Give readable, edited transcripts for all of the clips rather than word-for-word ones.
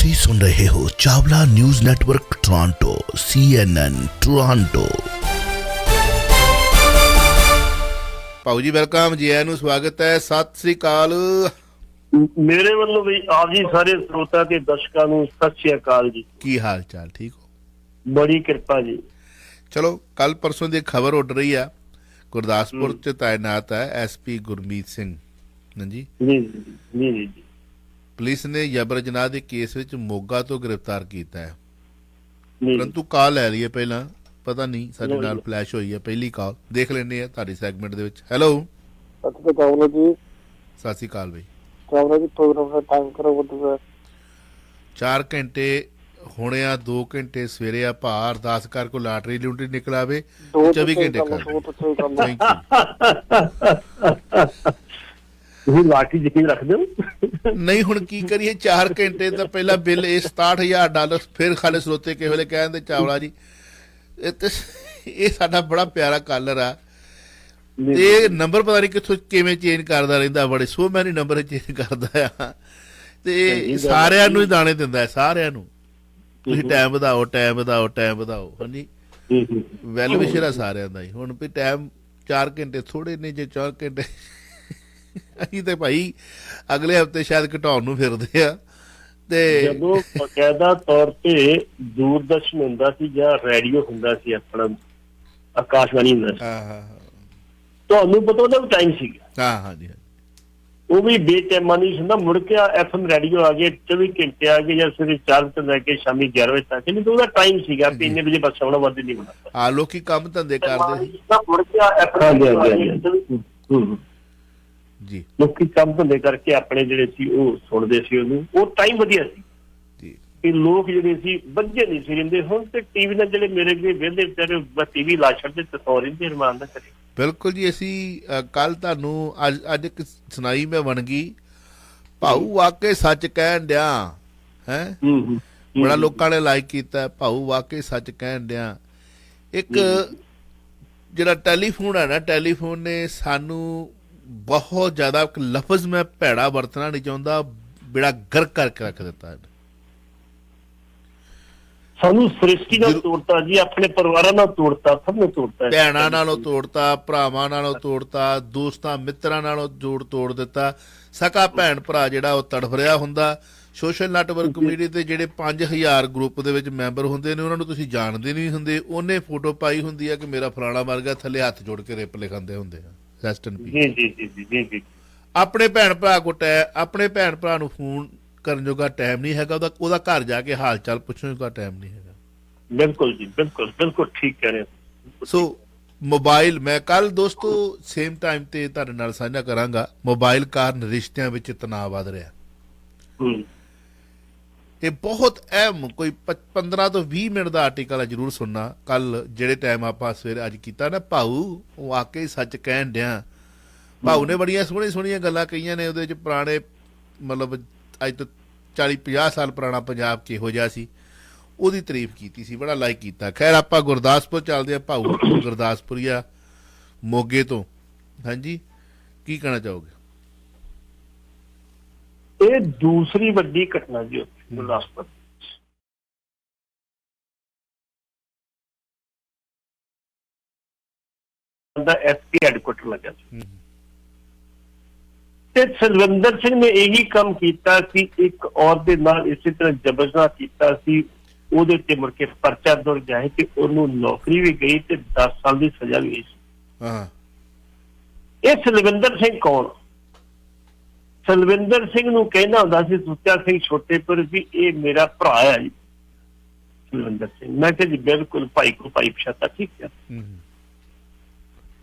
ਤੁਸੀਂ ਸੁਣ ਰਹੇ ਹੋ Chawla news network Toronto CNN Toronto. ਭਾਊ ਜੀ ਵੈਲਕਮ ਜੀ, ਆਇਆਂ ਨੂੰ ਸਵਾਗਤ ਹੈ, ਸਤਿ ਸ੍ਰੀ ਅਕਾਲ। ਮੇਰੇ ਵੱਲੋਂ ਵੀ ਆਪ ਜੀ ਸਾਰੇ ਸਰੋਤਾ ਤੇ ਦਰਸ਼ਕਾਂ ਨੂੰ ਸਤਿ ਸ੍ਰੀ ਅਕਾਲ ਜੀ। ਕੀ ਹਾਲ ਚਾਲ? ਠੀਕ ਹੋ? ਬੜੀ ਕਿਰਪਾ ਜੀ। ਚਲੋ, ਕੱਲ ਪਰਸੋਂ ਦੀ ਖਬਰ ਉੱਡ ਰਹੀ ਆ, ਗੁਰਦਾਸਪੁਰ ਚ ਤਾਇਨਾਤ ਹੈ SP ਗੁਰਮੀਤ ਸਿੰਘ ਜੀ। ਜੀ ਜੀ ਜੀ। ਪੁਲਿਸ ਨੇ ਜਬਰ ਜਨਾਹ ਦੇ ਕੇਸ ਵਿੱਚ ਮੋਗਾ ਤੋਂ ਗ੍ਰਿਫਤਾਰ ਕੀਤਾ ਹੈ, ਜੀ ਪਰੰਤੂ ਕਾਲ ਲੈ ਲਈਏ ਪਹਿਲਾਂ, ਪਤਾ ਨਹੀਂ ਸਾਡੇ ਨਾਲ ਫਲੈਸ਼ ਹੋਈ ਹੈ ਪਹਿਲੀ ਕਾਲ, ਦੇਖ ਲੈਂਦੇ ਆ ਤੁਹਾਡੀ ਸੈਗਮੈਂਟ ਦੇ ਵਿੱਚ। ਹੈਲੋ, ਸਤਿ ਸ੍ਰੀ ਅਕਾਲ ਜੀ। ਸਤਿ ਸ੍ਰੀ ਅਕਾਲ ਬਈ। ਚਾਵਲਾ ਜੀ ਪ੍ਰੋਗਰਾਮ ਦਾ ਟਾਈਮ ਕਰੋ ਬਦੂਗਾ 4 ਘੰਟੇ ਹੋਣੇ ਆ, 2 ਘੰਟੇ ਸਵੇਰੇ ਆ, ਭਾਰ 10 ਕਰ ਕੋ ਲਾਟਰੀ ਲੂਟਰੀ ਨਿਕਲ ਆਵੇ, 24 ਘੰਟੇ ਤੁਸੀਂ ਲਾਟਰੀ ਯਕੀਨ ਰੱਖਦੇ ਹੋ? ਨਹੀਂ, ਹੁਣ ਕੀ ਕਰੀਏ, 4 ਘੰਟੇ ਤਾਂ ਪਹਿਲਾਂ ਬਿੱਲ ਇਹ $67,000, ਫਿਰ ਖਾਲੇ ਸਰੋਤੇ ਕਿਸੇ ਵੇਲੇ ਕਹਿੰਦੇ ਚਾਵਲਾ ਜੀ ਇਹ ਸਾਡਾ ਬੜਾ ਪਿਆਰਾ ਕਾਲਰ ਆ ਤੇ ਇਹ ਨੰਬਰ ਪਤਾ ਨਹੀਂ ਕਿੱਥੋਂ ਕਿਵੇਂ ਚੇਂਜ ਕਰਦਾ ਰਹਿੰਦਾ, ਬੜੇ ਸੋ ਮੈਨੀ ਨੰਬਰ ਚੇਂਜ ਕਰਦਾ ਆ ਤੇ ਸਾਰਿਆਂ ਨੂੰ ਹੀ ਦਾਣੇ ਦਿੰਦਾ, ਸਾਰਿਆਂ ਨੂੰ ਤੁਸੀਂ ਟਾਈਮ ਵਧਾਓ, ਟਾਈਮ ਵਧਾਓ, ਟਾਈਮ ਵਧਾਓ। ਹਾਂਜੀ, ਵੈਲ ਵਿਸ਼ਰ ਆ ਸਾਰਿਆਂ ਦਾ ਹੀ। ਹੁਣ ਵੀ ਟਾਈਮ 4 ਘੰਟੇ ਥੋੜੇ ਨੇ, ਜੇ 4 ਘੰਟੇ ਅਸੀਂ ਤੇ ਭਾਈ ਅਗਲੇ ਹਫ਼ਤੇ ਸ਼ਾਇਦ ਘਟਾਉਣ ਨੂੰ ਫਿਰਦੇ ਆ। ਤੇ ਜਦੋਂ ਬਕਾਇਦਾ ਤੌਰ ਤੇ ਦੂਰਦਰਸ਼ਨ ਹੁੰਦਾ ਸੀ ਜਾਂ ਰੇਡੀਓ ਹੁੰਦਾ ਸੀ, ਆਪਣਾ ਆਕਾਸ਼ਵਾਣੀ ਹੁੰਦਾ ਸੀ, ਤੁਹਾਨੂੰ ਪਤਾ ਉਹਦਾ ਵੀ ਟਾਈਮ ਸੀਗਾ। ਹਾਂਜੀ, ਉਹ ਵੀ ਬੇਟਾਈਮਾਂ ਨਹੀਂ ਹੁੰਦਾ। ਮੁੜ ਕੇ FM ਰੇਡੀਓ ਆ ਗਏ, 24 ਘੰਟੇ ਆ ਗਏ, ਜਾਂ ਸਵੇਰੇ 4 ਤੋਂ ਲੈ ਕੇ ਸ਼ਾਮੀ 11 ਵਜੇ ਤੱਕ, ਨਹੀਂ ਤਾਂ ਉਹਦਾ ਟਾਈਮ ਸੀਗਾ ਵੀ ਇੰਨੇ ਵਜੇ ਬਸ ਆਉਣਾ, ਵੱਧ ਨਹੀਂ ਹੁੰਦਾ। ਲੋਕੀ ਕੰਮ ਧੰਦੇ ਕਰਦੇ ਸੀ ਜੀ, ਲੋਕੀ ਕੰਮ ਧੰਦੇ ਕਰਕੇ ਆਪਣੇ ਜਿਹੜੇ ਸੀ ਉਹ ਸੁਣਦੇ ਸੀ ਉਹਨੂੰ, ਉਹ ਟਾਈਮ ਵਧੀਆ ਸੀ ਕਿ ਲੋਕ ਜਿਹੜੇ ਸੀ ਬੱਝੇ ਨਹੀਂ ਸੀ ਰਹਿੰਦੇ। ਹੁਣ ਤੇ ਟੀਵੀ ਨਾਲ ਜਿਹੜੇ ਮੇਰੇ ਅੱਗੇ ਵਿਹਲੇ ਵਿਚਾਰੇ TV ਲਾ ਛੱਡਦੇ ਤੇ ਸੌ ਰਹਿੰਦੇ ਅਰਮਾਨ ਦਾ ਕਰੇ। ਬਿਲਕੁਲ ਜੀ। ਅਸੀਂ ਕੱਲ ਤੁਹਾਨੂੰ ਅੱਜ ਇੱਕ ਸੁਣਾਈ ਮੈਂ ਬਣ ਗਈ, ਭਾਊ ਵਾਕਈ ਸੱਚ ਕਹਿਣ ਡਿਆ ਹੈ, ਬੜਾ ਲੋਕਾਂ ਨੇ ਲਾਈਕ ਕੀਤਾ, ਭਾਊ ਵਾਕਈ ਸੱਚ ਕਹਿਣ ਡਿਆ। ਇੱਕ ਜਿਹੜਾ ਟੈਲੀਫੋਨ ਹੈ ਨਾ, ਟੈਲੀਫੋਨ ਨੇ ਸਾਨੂੰ ਬਹੁਤ ਜ਼ਿਆਦਾ, ਲਫ਼ਜ਼ ਮੈਂ ਭੈੜਾ ਵਰਤਣਾ ਨਹੀਂ ਚਾਹੁੰਦਾ, ਬੇੜਾ ਗਰਕ ਕਰਕੇ ਰੱਖ ਦਿੱਤਾ। ਸਾਨੂੰ ਸ੍ਰਿਸ਼ਟੀ ਨਾਲ ਤੋੜਤਾ ਜੀ, ਆਪਣੇ ਪਰਿਵਾਰਾਂ ਨਾਲ ਤੋੜਤਾ, ਸਭ ਨੂੰ ਤੋੜਤਾ, ਭੈਣਾਂ ਨਾਲੋਂ ਤੋੜਤਾ, ਭਰਾਵਾਂ ਨਾਲੋਂ ਤੋੜਤਾ, ਦੋਸਤਾਂ ਮਿੱਤਰਾਂ ਨਾਲੋਂ ਜੋੜ ਤੋੜ ਦਿੱਤਾ। ਸਕਾ ਭੈਣ ਭਰਾ ਜਿਹੜਾ ਉਹ ਤੜਫ ਰਿਹਾ ਹੁੰਦਾ। ਸੋਸ਼ਲ ਨੈਟਵਰਕ ਕਮਿਊਨਿਟੀ ਤੇ ਜਿਹੜੇ 5000 ਗਰੁੱਪ ਦੇ ਵਿੱਚ ਮੈਂਬਰ ਹੁੰਦੇ ਨੇ, ਉਹਨਾਂ ਨੂੰ ਤੁਸੀਂ ਜਾਣਦੇ ਨਹੀਂ ਹੁੰਦੇ, ਉਹਨੇ ਫੋਟੋ ਪਾਈ ਹੁੰਦੀ ਆ ਕਿ ਮੇਰਾ ਫਲਾਣਾ ਮਰ ਗਿਆ, ਥੱਲੇ ਹੱਥ ਜੋੜ ਕੇ ਰਿਪ ਲਿਖਾਉਂਦੇ ਹੁੰਦੇ ਆ। ਆਪਣੇ ਭੈਣ ਭਰਾ ਕੋ ਆਪਣੇ ਭੈਣ ਭਰਾ ਨੂੰ ਫੋਨ ਕਰਨ ਜੋਗਾ ਟਾਈਮ ਨਹੀਂ ਹੈਗਾ, ਉਹਦਾ ਘਰ ਜਾ ਕੇ ਹਾਲ ਚਾਲ ਪੁੱਛਣ ਜੋਗਾ ਟਾਈਮ ਨਹੀਂ ਹੈਗਾ। ਬਿਲਕੁਲ ਜੀ, ਬਿਲਕੁਲ ਬਿਲਕੁਲ ਠੀਕ ਕਹਿ ਰਹੇ ਹੋ। ਸੋ ਮੋਬਾਈਲ, ਮੈਂ ਕੱਲ ਦੋਸਤੋ ਸੇਮ ਟਾਈਮ ਤੇ ਤੁਹਾਡੇ ਨਾਲ ਸਾਂਝਾ ਕਰਾਂਗਾ, ਮੋਬਾਈਲ ਕਾਰਨ ਰਿਸ਼ਤਿਆਂ ਵਿੱਚ ਤਣਾਅ ਵੱਧ ਰਿਹਾ। ਇਹ ਬਹੁਤ ਅਹਿਮ, ਕੋਈ 15 ਤੋਂ 20 ਮਿੰਟ ਦਾ ਆਰਟੀਕਲ ਹੈ, ਜ਼ਰੂਰ ਸੁਣਨਾ। ਕੱਲ ਜਿਹੜੇ ਟਾਈਮ ਆਪਾਂ ਸਵੇਰੇ ਅੱਜ ਕੀਤਾ ਨਾ, ਭਾਊ ਵਾਕਈ ਸੱਚ ਕਹਿਣ ਡਿਆ। ਭਾਊ ਨੇ ਬੜੀਆਂ ਸੋਹਣੀਆਂ ਸੋਹਣੀਆਂ ਗੱਲਾਂ ਕਹੀਆਂ ਨੇ ਉਹਦੇ 'ਚ, ਪੁਰਾਣੇ ਮਤਲਬ ਅੱਜ ਤੋਂ 40-50 ਸਾਲ ਪੁਰਾਣਾ ਪੰਜਾਬ ਕਿਹੋ ਜਿਹਾ ਸੀ, ਉਹਦੀ ਤਾਰੀਫ ਕੀਤੀ ਸੀ, ਬੜਾ ਲਾਈਕ ਕੀਤਾ। ਖੈਰ, ਆਪਾਂ ਗੁਰਦਾਸਪੁਰ ਚੱਲਦੇ ਆ। ਭਾਊ ਗੁਰਦਾਸਪੁਰੀਆ ਮੋਗੇ ਤੋਂ, ਹਾਂਜੀ, ਕੀ ਕਹਿਣਾ ਚਾਹੋਗੇ? ਇਹ ਦੂਸਰੀ ਵੱਡੀ ਘਟਨਾ ਜੀ ਗੁਰਦਾਸਪੁਰ ਦਾ SP ਹੈਡਕੁਆਟਰ ਲੱਗਾ ਸੀ ਤੇ ਸਲਵਿੰਦਰ ਸਿੰਘ ਨੇ ਇਹੀ ਕੰਮ ਕੀਤਾ ਸੀ, ਇੱਕ ਔਰਤ ਦੇ ਨਾਲ ਇਸੇ ਤਰ੍ਹਾਂ ਜ਼ਬਰਦਸਤ ਕੀਤਾ ਸੀ, ਉਹਦੇ ਤੇ ਮੁੜ ਕੇ ਪਰਚਾ ਦਰਜ ਜਾਏ ਤੇ ਉਹਨੂੰ ਨੌਕਰੀ ਵੀ ਗਈ ਤੇ 10 ਸਾਲ ਦੀ ਸਜ਼ਾ ਵੀ ਗਈ ਸੀ। ਇਹ ਸਲਵਿੰਦਰ ਸਿੰਘ ਕੌਣ? ਸਲਵਿੰਦਰ ਸਿੰਘ ਨੂੰ ਕਹਿੰਦਾ ਹੁੰਦਾ ਸੀ ਸੁੱਚਾ ਸਿੰਘ ਛੋਟੇਪੁਰ ਵੀ ਇਹ ਮੇਰਾ ਭਰਾ ਹੈ ਜੀ ਸਲਵਿੰਦਰ ਸਿੰਘ। ਮੈਂ ਕਿਹਾ ਜੀ ਬਿਲਕੁਲ, ਭਾਈ ਕੋ ਭਾਈ ਪਛਾਤਾ, ਠੀਕ ਹੈ।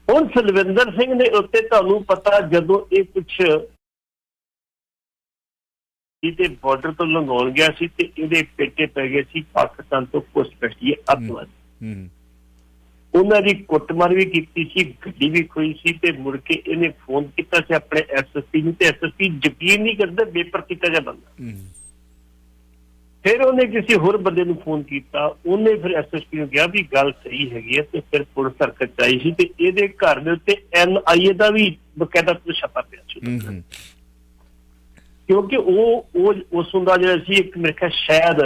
ਹੁਣ ਸਲਵਿੰਦਰ ਸਿੰਘ ਦੇ ਉੱਤੇ ਤੁਹਾਨੂੰ ਪਤਾ, ਜਦੋਂ ਇਹ ਕੁਛ ਤੇ ਬਾਰਡਰ ਤੋਂ ਲੰਘਾਉਣ ਗਿਆ ਸੀ ਤੇ ਇਹਦੇ ਪੇਟੇ ਪੈ ਗਏ ਸੀ ਪਾਕਿਸਤਾਨ ਤੋਂ ਘੁਸਪੈਠੀਏ ਅੱਤਵਾਦੀ। ਉਹਨਾਂ ਦੀ ਕੁੱਟਮਾਰ ਵੀ ਕੀਤੀ ਸੀ, ਗੱਡੀ ਵੀ ਖੋਈ ਸੀ ਤੇ ਮੁੜ ਕੇ ਇਹਨੇ ਫੋਨ ਕੀਤਾ ਸੀ ਆਪਣੇ SSP ਨੂੰ, ਤੇ SSP ਯਕੀਨ ਨਹੀਂ ਕਰਦਾ, ਬੇਪਰਤੀਕਾ ਜਿਹਾ ਬੰਦਾ। ਫਿਰ ਉਹਨੇ ਕਿਸੇ ਹੋਰ ਬੰਦੇ ਨੂੰ ਫੋਨ ਕੀਤਾ, ਉਹਨੇ ਫਿਰ SSP ਨੂੰ ਕਿਹਾ ਵੀ ਗੱਲ ਸਹੀ ਹੈਗੀ ਹੈ, ਤੇ ਫਿਰ ਪੁਲਿਸ ਹਰਕਤ 'ਚ ਆਈ ਸੀ ਤੇ ਇਹਦੇ ਘਰ ਦੇ ਉੱਤੇ NIA ਦਾ ਵੀ ਬਕਾਇਦਾ ਛਾਪਾ ਪਿਆ ਸੀ। ਕਿਉਂਕਿ ਉਹ ਉਸ ਹੁੰਦਾ ਜਿਹੜਾ ਸੀ ਇੱਕ ਮੇਰੇ ਖਿਆਲ ਸ਼ਾਇਦ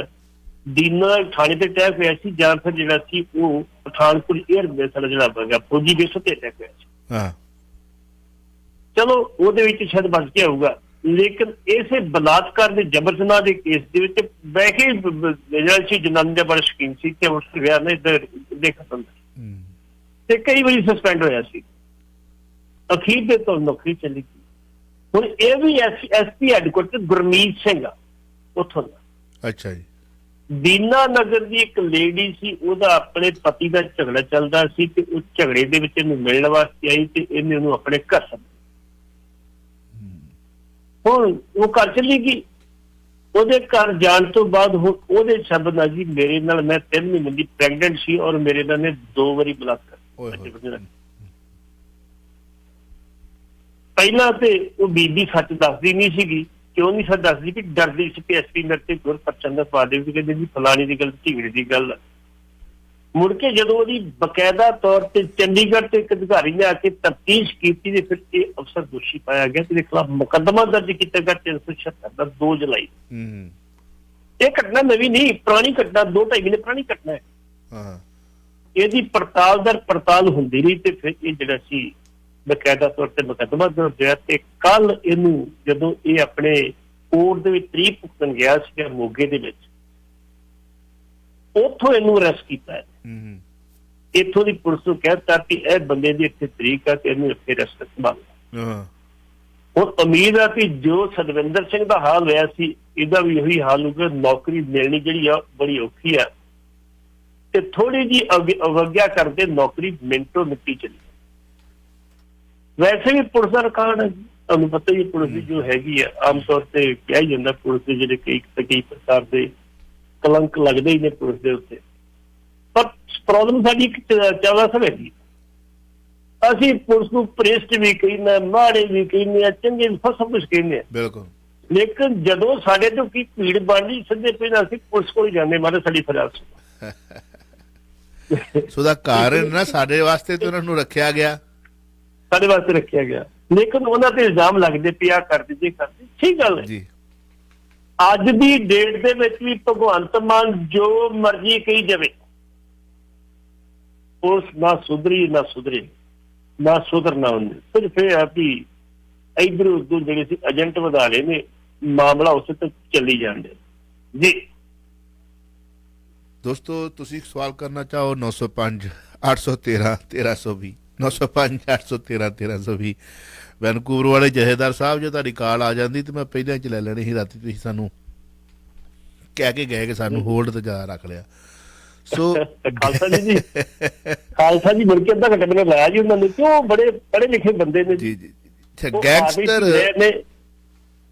ਦੀਨਾ ਥਾਣੇ ਤੇ ਅਟੈਕ ਹੋਇਆ ਸੀ, ਜਾਂ ਫਿਰ ਜਿਹੜਾ ਸੀ ਉਹ ਪਠਾਨਕੋਟ 에ਅਰਬੇਸ ਵਾਲਾ ਜਿਹੜਾ ਹੈਗਾ ਫੌਜੀ ਬੇਸ ਤੇ ਅਟੈਕ ਹੋਇਆ ਸੀ। ਹਾਂ ਚਲੋ ਉਹਦੇ ਵਿੱਚ ਸ਼ਾਇਦ ਬਚ ਗਿਆ ਹੋਊਗਾ, ਲੇਕਿਨ ਇਸੇ ਬਲਾਤਕਾਰ ਦੇ ਜਬਰ ਜਨਾਹ ਦੇ ਕੇਸ ਦੇ ਵਿੱਚ ਵੈਸੇ ਜਿਹੜਾ ਸੀ ਜਨਾਨੀ ਦਾ ਬੜਾ ਸ਼ੌਕੀਨ ਸੀ ਕਿ ਉਸ ਵਿਆਹ ਨੇ ਦੇ ਖਤਮ ਤੇ ਕਈ ਵਾਰੀ ਸਸਪੈਂਡ ਹੋਇਆ ਸੀ, ਅਖੀਰ ਦੇ ਤੋਂ ਨੌਕਰੀ ਚਲੀ ਗਈ। ਹੁਣ ਇਹ ਵੀ ਐਸਪੀ ਹੈਡਕੁਆਟਰ ਗੁਰਮੀਤ ਸਿੰਘ ਆ ਉੱਥੋਂ ਦਾ। ਅੱਛਾ ਜੀ। ਦੀਨਾ ਨਗਰ ਦੀ ਇੱਕ ਲੇਡੀ ਸੀ, ਉਹਦਾ ਆਪਣੇ ਪਤੀ ਦਾ ਝਗੜਾ ਚੱਲਦਾ ਸੀ ਤੇ ਉਸ ਝਗੜੇ ਦੇ ਵਿੱਚ ਇਹਨੂੰ ਮਿਲਣ ਵਾਸਤੇ ਆਈ ਤੇ ਇਹਨੇ ਉਹਨੂੰ ਆਪਣੇ ਘਰ ਸੱਦਿਆ। ਹੁਣ ਉਹ ਘਰ ਚਲੀ ਗਈ। ਉਹਦੇ ਘਰ ਜਾਣ ਤੋਂ ਬਾਅਦ ਹੁਣ ਉਹਦੇ ਸ਼ਬਦ ਨਾਲ ਜੀ ਮੇਰੇ ਨਾਲ, ਮੈਂ 3 ਮਹੀਨੇ ਦੀ ਪ੍ਰੈਗਨੈਂਟ ਸੀ ਔਰ ਮੇਰੇ ਨਾਲ ਨੇ 2 ਵਾਰੀ ਬਲਾਤਕਾਰ। ਪਹਿਲਾਂ ਤੇ ਉਹ ਬੀਬੀ ਸੱਚ ਦੱਸਦੀ ਨਹੀਂ ਸੀਗੀ, ਕਿਉਂ ਨਹੀਂ ਸੱਚ ਦੱਸਦੀ ਕਿ ਡਰਦੀ ਸੀ ਕਿ ਐਸਪੀ ਮੇਰੇ ਤੇ ਗੁਰ ਪਰਚਾ ਦਾ ਪਾ ਦੇਵੇ, ਕਹਿੰਦੇ ਜੀ ਫਲਾਣੀ ਦੀ ਗੱਲ ਝਿਗੜੇ ਦੀ ਗੱਲ। ਮੁੜ ਕੇ ਜਦੋਂ ਉਹਦੀ ਬਕਾਇਦਾ ਤੌਰ ਤੇ ਚੰਡੀਗੜ੍ਹ ਤੇ ਇੱਕ ਅਧਿਕਾਰੀ ਨੇ ਆ ਕੇ ਤਫਤੀਸ਼ ਕੀਤੀ ਤੇ ਫਿਰ ਇਹ ਅਫਸਰ ਦੋਸ਼ੀ ਪਾਇਆ ਗਿਆ ਤੇ ਇਹਦੇ ਖਿਲਾਫ ਮੁਕੱਦਮਾ ਦਰਜ ਕੀਤਾ ਗਿਆ 376 ਦਾ 2 ਜੁਲਾਈ। ਇਹ ਘਟਨਾ ਨਵੀਂ ਨਹੀਂ, ਪੁਰਾਣੀ ਘਟਨਾ, 2-2.5 ਮਹੀਨੇ ਪੁਰਾਣੀ ਘਟਨਾ ਹੈ। ਇਹਦੀ ਪੜਤਾਲ ਹੁੰਦੀ ਰਹੀ ਤੇ ਫਿਰ ਇਹ ਜਿਹੜਾ ਸੀ ਬਕਾਇਦਾ ਤੌਰ ਤੇ ਮੁਕੱਦਮਾ ਦਰਜ ਹੋਇਆ ਤੇ ਕੱਲ ਇਹਨੂੰ ਜਦੋਂ ਇਹ ਆਪਣੇ ਕੋਰਟ ਦੇ ਵਿੱਚ ਤਰੀਕ ਭੁਗਤਣ ਗਿਆ ਸੀ ਮੋਗੇ ਦੇ ਵਿੱਚ, ਉੱਥੋਂ ਇਹਨੂੰ ਅਰੈਸਟ ਕੀਤਾ ਹੈ। ਇੱਥੋਂ ਦੀ ਪੁਲਿਸ ਨੂੰ ਕਹਿਤਾ ਕਿ ਇਹ ਬੰਦੇ ਦੀ ਇੱਥੇ ਤਰੀਕ ਆ ਤੇ ਇਹਨੂੰ ਇੱਥੇ ਅਰੈਸਟ ਕਰਵਾ। ਹੁਣ ਉਮੀਦ ਆ ਕਿ ਜੋ ਸਤਵਿੰਦਰ ਸਿੰਘ ਦਾ ਹਾਲ ਹੋਇਆ ਸੀ ਇਹਦਾ ਵੀ ਉਹੀ ਹਾਲ ਹੋਊਗਾ। ਨੌਕਰੀ ਮਿਲਣੀ ਜਿਹੜੀ ਆ ਬੜੀ ਔਖੀ ਆ ਤੇ ਥੋੜੀ ਜੀ ਅਵਗਿਆ ਕਰਦੇ ਨੌਕਰੀ ਮਿੰਟੋ ਮਿੱਟੀ ਚਲੀ। ਵੈਸੇ ਵੀ ਪੁਲਿਸ ਦਾ ਰਿਕਾਰਡ ਹੈ, ਤੁਹਾਨੂੰ ਪਤਾ ਹੀ ਪੁਲਿਸ ਦੀ ਜੋ ਹੈਗੀ ਆ, ਆਮ ਤੌਰ ਤੇ ਕਿਹਾ ਹੀ ਜਾਂਦਾ ਪੁਲਿਸ ਦੇ ਜਿਹੜੇ ਕਈ ਪ੍ਰਕਾਰ ਦੇ ਕਲੰਕ ਲੱਗਦੇ ਹੀ ਨੇ ਪੁਲਿਸ ਦੇ ਉੱਤੇ। ਪਰ ਪ੍ਰੋਬਲਮ ਸਾਡੀ ਇੱਕ ਚਾਵਾ ਸਭ ਹੈਗੀ, ਅਸੀਂ ਪੁਲਿਸ ਨੂੰ ਪ੍ਰਿਸ਼ਟ ਵੀ ਕਹਿੰਦੇ, ਮਾੜੇ ਵੀ ਕਹਿੰਦੇ ਆ, ਚੰਗੇ ਵੀ, ਸਭ ਕੁਛ ਕਹਿੰਦੇ ਆ। ਬਿਲਕੁਲ। ਲੇਕਿਨ ਜਦੋਂ ਸਾਡੇ ਤੋਂ ਕੀ ਭੀੜ ਬਣਦੀ ਸਿੱਧੇ ਪਹਿਲਾਂ ਅਸੀਂ ਪੁਲਿਸ ਕੋਲ ਜਾਂਦੇ, ਮਾਰੇ ਸਾਡੀ ਫਰਿਆਦ ਸੋ ਦਾ ਕਾਰਨ ਨਾ ਸਾਡੇ ਵਾਸਤੇ ਤੇ ਉਹਨਾਂ ਨੂੰ ਰੱਖਿਆ ਗਿਆ, ਸਾਡੇ ਵਾਸਤੇ ਰੱਖਿਆ ਗਿਆ, ਲੇਕਿਨ ਉਹਨਾਂ ਤੇ ਇਲਜ਼ਾਮ ਲੱਗਦੇ ਪਿਆ ਕਰਦੇ ਜੇ ਕਰਦੇ। ਠੀਕ ਗੱਲ ਹੈ ਜੀ। ਅੱਜ ਦੀ ਡੇਟ ਦੇ ਵਿੱਚ ਵੀ ਭਗਵੰਤ ਮਾਨ ਜੋ ਮਰਜ਼ੀ ਕਹੀ ਜਾਵੇ, ਪੁਲਿਸ ਨਾ ਸੁਧਰੀ ਨਾ ਸੁਧਰੇ ਨਾ ਸੁਧਰਨਾ ਉਹਨੇ। ਸਿਰਫ ਇਹ ਆ ਵੀ ਇਧਰ ਉਧਰ ਜਿਹੜੇ ਸੀ ਏਜੰਟ ਵਧਾ ਲਏ ਨੇ, ਮਾਮਲਾ ਉਸੇ ਤੱਕ ਚੱਲੀ ਜਾਂਦੇ ਜੀ। ਦੋਸਤੋ ਤੁਸੀਂ ਸਵਾਲ ਕਰਨਾ ਚਾਹੋ 905 813 1320 905 813 1320। ਵੈਨਕੂਵਰ ਵਾਲੇ ਜਹੇਦਾਰ ਸਾਹਿਬ ਜੇ ਤੁਹਾਡੀ ਕਾਲ ਆ ਜਾਂਦੀ ਤੇ ਮੈਂ ਪਹਿਲਾਂ ਚ ਲੈ ਲੈਣੀ ਸੀ। ਰਾਤੀ ਤੁਸੀਂ ਸਾਨੂੰ ਕਹਿ ਕੇ ਗਏ ਕਿ ਸਾਨੂੰ ਹੋਲਡ ਤੇ ਜ਼ਿਆਦਾ ਰੱਖ ਲਿਆ। ਸੋ ਖਾਲਸਾ ਜੀ ਮੁੜ ਕੇ ਅੱਧਾ ਘੰਟਾ ਮੈਨੂੰ ਲਾਇਆ ਜੀ ਉਹਨਾਂ ਨੇ, ਕਿਉਂ ਬੜੇ ਪੜ੍ਹੇ ਲਿਖੇ ਬੰਦੇ ਨੇ ਜੀ। ਗੈਂਗਸਟਰ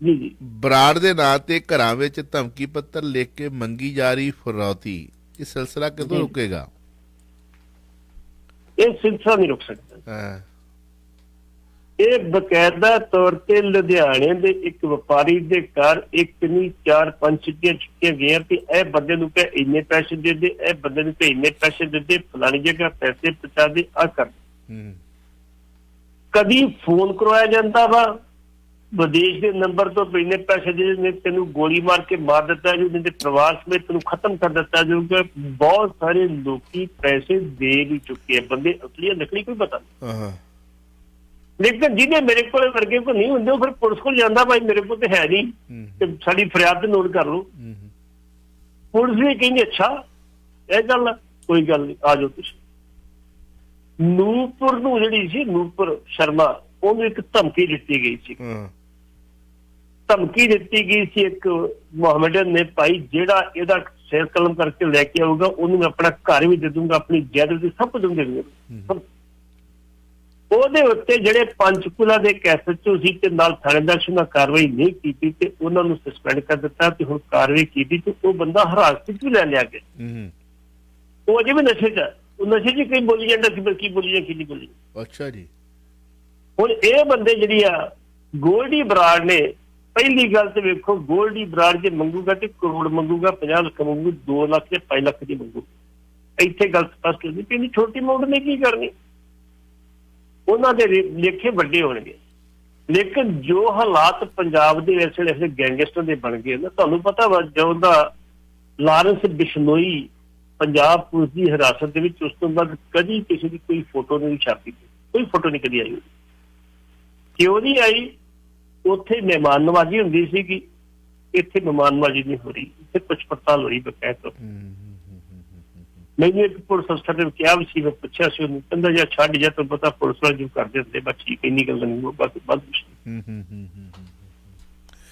ਜੀ ਬਰਾੜ ਦੇ ਨਾਂ ਤੇ ਘਰਾਂ ਵਿੱਚ ਧਮਕੀ ਪੱਤਰ ਲਿਖ ਕੇ ਮੰਗੀ ਜਾ ਰਹੀ ਫਰੌਤੀ, ਇਹ ਸਿਲਸਿਲਾ ਕਦੋਂ ਰੁਕੇਗਾ? ਇਹ ਸਿਲਸਿਲਾ ਨਹੀਂ ਰੁਕ ਸਕਦਾ। ਇਹ ਬਕਾਇਦਾ ਤੌਰ ਤੇ ਲੁਧਿਆਣੇ ਦੇ ਇੱਕ ਵਪਾਰੀ ਦੇ ਘਰ ਇੱਕ ਨਹੀਂ 4-5 ਛੁੱਟੀਆਂ ਗਈਆਂ ਤੇ ਇਹ ਬੰਦੇ ਨੂੰ ਕਹੇ ਇੰਨੇ ਪੈਸੇ ਦੇ ਦੇ, ਇਹ ਬੰਦੇ ਨੂੰ ਕਹੇ ਇੰਨੇ ਪੈਸੇ ਦੇ ਦੇ, ਫਲਾਣੀ ਜਗ੍ਹਾ ਪੈਸੇ ਪਹੁੰਚਾ ਦੇ, ਆ ਕਰ। ਕਦੀ ਫੋਨ ਕਰਵਾਇਆ ਜਾਂਦਾ ਵਾ ਵਿਦੇਸ਼ ਦੇ ਨੰਬਰ ਤੋਂ, ਇੰਨੇ ਪੈਸੇ ਦੇ ਤੈਨੂੰ ਗੋਲੀ ਮਾਰ ਕੇ ਮਾਰ ਦਿੱਤਾ ਜਾਊ, ਤੇ ਪਰਿਵਾਰ ਸਮੇਤ ਤੈਨੂੰ ਖਤਮ ਕਰ ਦਿੱਤਾ ਜਾਊਗਾ। ਬਹੁਤ ਸਾਰੇ ਲੋਕੀ ਪੈਸੇ ਦੇ ਵੀ ਚੁੱਕੇ ਆ, ਬੰਦੇ ਅਸਲੀ ਨਕਲੀ ਕੋਈ ਪਤਾ ਨਹੀਂ। ਲੇਕਿਨ ਜਿਹਦੇ ਮੇਰੇ ਕੋਲ ਵਰਗੇ ਕੋਲ ਨਹੀਂ ਹੁੰਦੇ ਉਹ ਫਿਰ ਪੁਲਿਸ ਕੋਲ ਜਾਂਦਾ, ਭਾਈ ਮੇਰੇ ਕੋਲ ਤੇ ਹੈ ਨਹੀਂ ਤੇ ਸਾਡੀ ਫਰਿਆਦ ਤੇ ਨੋਟ ਕਰ ਲਓ। ਪੁਲਿਸ ਵੀ ਕਹਿੰਦੀ ਅੱਛਾ ਇਹ ਗੱਲ, ਕੋਈ ਗੱਲ ਨਹੀਂ ਆ ਜਾਓ ਤੁਸੀਂ। ਨੂਰਪੁਰ ਨੂੰ ਜਿਹੜੀ ਸੀ ਨੂਰਪੁਰ ਸ਼ਰਮਾ, ਉਹਨੂੰ ਇੱਕ ਧਮਕੀ ਦਿੱਤੀ ਗਈ ਸੀ। ਧਮਕੀ ਦਿੱਤੀ ਗਈ ਸੀ ਇੱਕ ਮੁਹੰਮਦਨ ਨੇ, ਭਾਈ ਜਿਹੜਾ ਇਹਦਾ ਸਿਰ ਕਲਮ ਕਰਕੇ ਲੈ ਕੇ ਆਊਗਾ ਉਹਨੂੰ ਮੈਂ ਆਪਣਾ ਘਰ ਵੀ ਦੇ ਦੂੰਗਾ, ਆਪਣੀ ਜਾਇਦਾਦ ਵੀ ਸਭ ਕੁਝ ਦੇ ਦੂੰਗਾ। ਉਹਦੇ ਉੱਤੇ ਜਿਹੜੇ ਪੰਚਕੂਲਾ ਦੇ ਐਸਐਚਓ ਸੀ ਤੇ ਨਾਲ ਥਾਣੇਦਾਰ ਸੀ, ਉਹਨਾਂ ਕਾਰਵਾਈ ਨਹੀਂ ਕੀਤੀ ਤੇ ਉਹਨਾਂ ਨੂੰ ਸਸਪੈਂਡ ਕਰ ਦਿੱਤਾ ਤੇ ਹੁਣ ਕਾਰਵਾਈ ਕੀਤੀ ਤੇ ਉਹ ਬੰਦਾ ਹਿਰਾਸਤ ਵਿੱਚ ਵੀ ਲੈ ਲਿਆ ਗਿਆ। ਉਹ ਅਜੇ ਵੀ ਨਸ਼ੇ 'ਚ, ਉਹ ਨਸ਼ੇ 'ਚ ਕਈ ਬੋਲੀ ਜਾਂਦਾ ਸੀ, ਕੀ ਬੋਲੀ ਜਾਂ ਕੀ ਨਹੀਂ ਬੋਲੀ। ਅੱਛਾ ਜੀ। ਹੁਣ ਇਹ ਬੰਦੇ ਜਿਹੜੀ ਆ ਗੋਲਡੀ ਬਰਾੜ ਨੇ, ਪਹਿਲੀ ਗੱਲ ਤੇ ਵੇਖੋ ਗੋਲਡੀ ਬਰਾੜ ਜੇ ਮੰਗੂਗਾ ਤੇ ਕਰੋੜ ਮੰਗੂਗਾ, 50 ਲੱਖ ਮੰਗੂ, 2 ਲੱਖ ਤੇ 5 ਲੱਖ ਦੀ ਮੰਗੂ। ਇੱਥੇ ਗੱਲ ਸਪਸ਼ਟ ਹੁੰਦੀ ਕਿ ਇੰਨੀ ਛੋਟੀ ਅਮਾਊਂਟ ਨੇ ਕੀ ਕਰਨੀ, ਉਹਨਾਂ ਦੇ ਲੇਖੇ ਵੱਡੇ ਹੋਣਗੇ। ਲੇਕਿਨ ਜੋ ਹਾਲਾਤ ਪੰਜਾਬ ਦੇ ਇਸ ਵੇਲੇ ਗੈਂਗਸਟਰ ਦੇ ਬਣ ਗਏ ਨਾ, ਤੁਹਾਨੂੰ ਪਤਾ ਵਾ ਜਦੋਂ ਦਾ ਲਾਰੈਂਸ ਬਿਸ਼ਨੋਈ ਪੰਜਾਬ ਪੁਲਿਸ ਦੀ ਹਿਰਾਸਤ ਦੇ ਵਿੱਚ, ਉਸ ਤੋਂ ਬਾਅਦ ਕਦੀ ਕਿਸੇ ਦੀ ਕੋਈ ਫੋਟੋ ਨਹੀਂ ਛਾਪੀ, ਕੋਈ ਫੋਟੋ ਨਹੀਂ ਕਦੀ ਆਈ। ਕਿਉਂ ਨਹੀਂ ਆਈ? ਉੱਥੇ ਮਹਿਮਾਨ ਨਵਾਜ਼ੀ ਹੁੰਦੀ ਸੀਗੀ, ਇੱਥੇ ਮਹਿਮਾਨ ਨਵਾਜ਼ੀ ਨਹੀਂ ਹੋ ਰਹੀ, ਇੱਥੇ ਪੁੱਛ ਪੜਤਾਲ ਹੋ ਰਹੀ ਬਕਾਇਦਾ। ਮੈਨੂੰ ਇੱਕ ਪੁਲਿਸ ਅਫਸਰ ਨੇ ਕਿਹਾ ਵੀ ਸੀ, ਮੈਂ ਪੁੱਛਿਆ ਸੀ ਉਹਨੂੰ, ਕਹਿੰਦਾ ਜਾਂ ਛੱਡ ਜਾ, ਤੈਨੂੰ ਪਤਾ ਪੁਲਿਸ ਵਾਲੇ ਜੋ ਕਰਦੇ ਹੁੰਦੇ, ਬਸ ਠੀਕ, ਇੰਨੀ ਗੱਲ ਨਹੀਂ, ਬਸ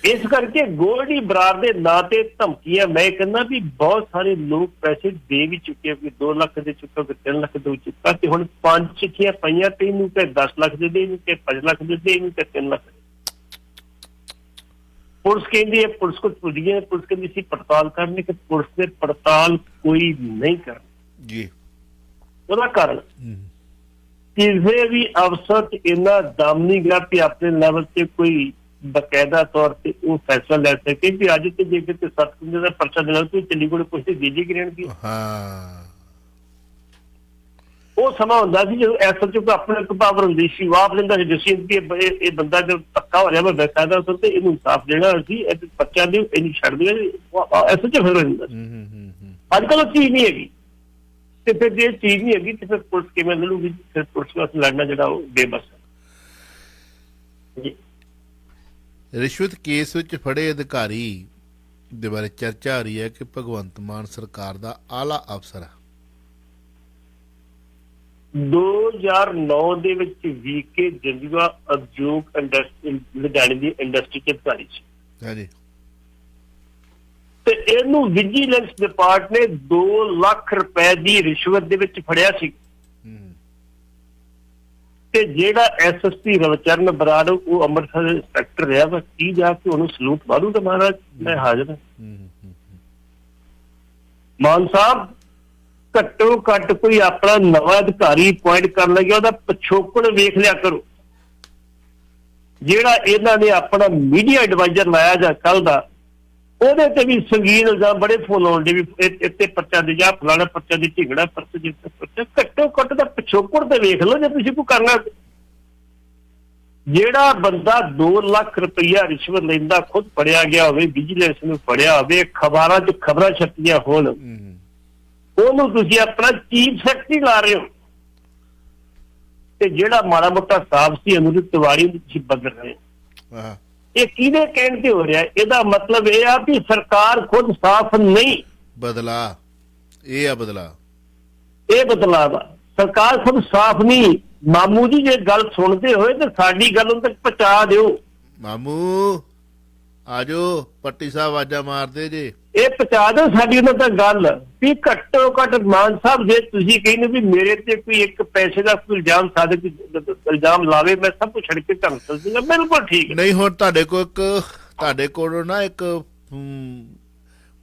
ਇਸ ਕਰਕੇ ਗੋਲਡੀ ਬਰਾੜ ਦੇ ਨਾਂ ਤੇ ਧਮਕੀਆਂ, ਮੈਂ ਕਹਿੰਦਾ ਵੀ ਬਹੁਤ ਸਾਰੇ ਲੋਕ ਪੈਸੇ ਦੇ ਵੀ ਚੁੱਕੇ, ਕੋਈ 2 ਲੱਖ ਦੇ ਚੁੱਕਾ, ਕੋਈ 3 ਲੱਖ ਦੇ ਚੁੱਕਾ, ਤੇ ਹੁਣ 5 ਚਿੱਠੀਆਂ ਪਈਆਂ, ਤੇ ਇਹਨੂੰ ਕਿ 10 ਲੱਖ ਦੇ ਦੇ, ਇਹਨੂੰ ਕਿ 5 ਲੱਖ ਦੇ ਦੇ, ਇਹਨੂੰ ਕਿ 3 ਲੱਖ। ਪੁਲਿਸ ਕਹਿੰਦੀ ਹੈ, ਪੁਲਿਸ ਕੋਲ ਪੁੱਜੀਏ, ਪੁਲਿਸ ਕਹਿੰਦੀ ਸੀ ਪੜਤਾਲ ਕਰਨੀ, ਕਿ ਪੁਲਿਸ ਨੇ ਪੜਤਾਲ ਕੋਈ ਨਹੀਂ ਕਰਨੀ ਜੀ। ਉਹਦਾ ਕਾਰਨ ਕਿਸੇ ਵੀ ਅਫਸਰ ਚ ਇੰਨਾ ਦਮ ਨਹੀਂ ਗਿਆ ਕਿ ਆਪਣੇ ਲੈਵਲ ਤੇ ਕੋਈ ਬਕਾਇਦਾ ਤੌਰ ਤੇ ਉਹ ਫੈਸਲਾ ਲੈ ਸਕੇ ਕਿ ਅੱਜ ਤੇ ਜੇ ਕਿਤੇ 7 ਦਾ ਪਰਚਾ ਦੇਣਾ, ਤੁਸੀਂ ਚੰਡੀਗੜ੍ਹ ਪੁੱਛਦੇ ਜੀਜੀ ਗ੍ਰਹਿਣ ਦੀ। ਉਹ ਸਮਾਂ ਹੁੰਦਾ ਸੀ ਜਦੋਂ ਐਸਐਚਓ ਕੋ ਆਪਣੇ ਇੱਕ ਪਾਵਰ ਹੁੰਦੀ ਸੀ, ਉਹ ਆਪ ਲੈਂਦਾ ਸੀ ਡਿਸੀਜਨ ਕਿ ਇਹ ਬੰਦਾ ਜੋ ਧੱਕਾ ਹੋ ਰਿਹਾ ਵਾ ਬਕਾਇਦਾ ਤੌਰ ਤੇ ਇਹਨੂੰ ਇਨਸਾਫ ਦੇਣਾ, ਅਸੀਂ ਇਹ ਪਰਚਾ ਦਿਓ, ਇਹਨੂੰ ਛੱਡ ਦਿਓ, ਐਸਐਚਓ ਫਿਰ ਹੋ ਜਾਂਦਾ ਸੀ। ਅੱਜ ਕੱਲ੍ਹ ਉਹ ਚੀਜ਼ ਨਹੀਂ ਹੈਗੀ, ਤੇ ਫਿਰ ਜੇ ਚੀਜ਼ ਨਹੀਂ ਹੈਗੀ ਤੇ ਫਿਰ ਪੁਲਿਸ ਕਿਵੇਂ ਲੜੂਗੀ? ਫਿਰ ਪੁਲਿਸ ਵਾਸਤੇ ਲੜਨਾ ਜਿਹੜਾ ਉਹ ਬੇਬਸ ਹੈ। ਰਿਸ਼ਵਤ ਕੇਸ ਵਿੱਚ ਫੜੇ ਅਧਿਕਾਰੀ ਦੇ ਬਾਰੇ ਚਰਚਾ ਹੋ ਰਹੀ ਹੈ ਕਿ ਭਗਵੰਤ ਮਾਨ ਸਰਕਾਰ ਦਾ ਆਲਾ ਅਫਸਰ ਹੈ। 2009 ਦੇ ਵਿੱਚ ਵੀਕੇ ਜੰਜੂਆ ਉਦਯੋਗ ਲੁਧਿਆਣੇ ਦੀ ਇੰਡਸਟਰੀ ਚ ਅਧਿਕਾਰੀ ਸੀ, ਹਾਂਜੀ, ਤੇ ਇਹਨੂੰ ਵਿਜੀਲੈਂਸ ਡਿਪਾਰਟਮੈਂਟ ਨੇ 2 ਲੱਖ ਰੁਪਏ ਦੀ ਰਿਸ਼ਵਤ ਦੇ ਵਿੱਚ ਫੜਿਆ ਸੀ। ਤੇ ਜਿਹੜਾ ਐਸਐਸਪੀ ਰਵਚਰਨ ਬਰਾੜ, ਉਹ ਅੰਮ੍ਰਿਤਸਰ ਇੰਸਪੈਕਟਰ ਰਿਹਾ ਵਾ, ਕੀ ਜਾ ਕੇ ਉਹਨੂੰ ਸਲੂਟ ਮਾਰੂਗਾ? ਮਹਾਰਾਜ ਮੈਂ ਹਾਜ਼ਰ ਹਾਂ। ਮਾਨ ਸਾਹਿਬ ਘੱਟੋ ਘੱਟ ਕੋਈ ਆਪਣਾ ਨਵਾਂ ਅਧਿਕਾਰੀ ਅਪੁਆਇੰਟ ਕਰਨ ਲੱਗਿਆ, ਉਹਦਾ ਪਿਛੋਕੜ ਵੇਖ ਲਿਆ ਕਰੋ। ਜਿਹੜਾ ਇਹਨਾਂ ਨੇ ਆਪਣਾ ਮੀਡੀਆ ਐਡਵਾਈਜ਼ਰ ਲਾਇਆ ਜਾਂ ਕੱਲ ਦਾ, ਉਹਦੇ ਤੇ ਵੀ ਸੰਗੀਨ ਇਲਜ਼ਾਮ ਬੜੇ ਫੋਨ ਆਉਂਦੇ ਵੀ ਇੱਥੇ ਪਰਚਾ ਦੇ ਜਾ, ਫਲਾਣਾ ਪਰਚਾ ਦੀ ਢਿੰਗੜਾ ਪਰਚਾ, ਜਿੱਥੇ ਪਰਚਾ। ਘੱਟੋ ਘੱਟ ਦਾ ਪਿਛੋਕੜ ਤੇ ਵੇਖ ਲਓ ਜੇ ਤੁਸੀਂ ਕੋਈ ਕਰਨਾ। ਜਿਹੜਾ ਬੰਦਾ 2 ਲੱਖ ਰੁਪਈਆ ਰਿਸ਼ਵਤ ਲੈਂਦਾ ਖੁਦ ਫੜਿਆ ਗਿਆ ਹੋਵੇ, ਵਿਜੀਲੈਂਸ ਨੂੰ ਫੜਿਆ ਹੋਵੇ, ਅਖਬਾਰਾਂ 'ਚ ਖਬਰਾਂ ਛਪੀਆਂ ਹੋਣ, ਉਹਨੂੰ ਤੁਸੀਂ ਆਪਣਾ ਚੀਫ ਸੈਕਟਰੀ ਲਾ ਰਹੇ ਹੋ। ਤੇ ਜਿਹੜਾ ਮਾੜਾ ਮੋਟਾ ਸਾਫ ਸੀ ਅਨੁਰੂਪ ਤਿਵਾੜੀ ਨੂੰ ਤੁਸੀਂ ਬਦਲ ਰਹੇ ਹੋ। ਇਹ ਕਿਹਦੇ ਕਹਿਣ ਤੇ ਹੋ ਰਿਹਾ? ਇਹਦਾ ਮਤਲਬ ਇਹ ਆ ਵੀ ਸਰਕਾਰ ਖੁਦ ਸਾਫ਼ ਨਹੀਂ। ਬਦਲਾ ਇਹ ਆ, ਇਹ ਬਦਲਾਅ ਵਾ। ਸਰਕਾਰ ਖੁਦ ਸਾਫ਼ ਨਹੀਂ। ਮਾਮੂ ਜੀ ਜੇ ਗੱਲ ਸੁਣਦੇ ਹੋਏ ਤੇ ਸਾਡੀ ਗੱਲ ਉਹਨਾਂ ਤੱਕ ਪਹੁੰਚਾ ਦਿਓ। ਮਾਮੂ ਆਜੋ, ਪੱਟੀ ਸਾਹਿਬ ਆਵਾਜ਼ਾਂ ਮਾਰਦੇ ਜੇ, ਇਹ ਪਹੁੰਚਾ ਦਿਓ ਸਾਡੀ ਉਹਨਾਂ ਤੱਕ ਗੱਲ ਵੀ ਘੱਟੋ ਘੱਟ ਮਾਨ ਸਾਹਿਬ ਜੇ ਤੁਸੀਂ ਕਹਿੰਦੇ ਵੀ ਮੇਰੇ ਤੇ ਕੋਈ ਇੱਕ ਪੈਸੇ ਦਾ ਕੋਈ ਇਲਜ਼ਾਮ ਸਾਦਕ ਇਲਜ਼ਾਮ ਲਾਵੇ, ਮੈਂ ਸਭ ਕੁਝ ਛੱਡ ਕੇ ਤੁਹਾਨੂੰ ਦੱਸੂਗਾ, ਬਿਲਕੁਲ ਠੀਕ ਨਹੀਂ। ਹੁਣ ਤੁਹਾਡੇ ਕੋਲ ਨਾ ਇੱਕ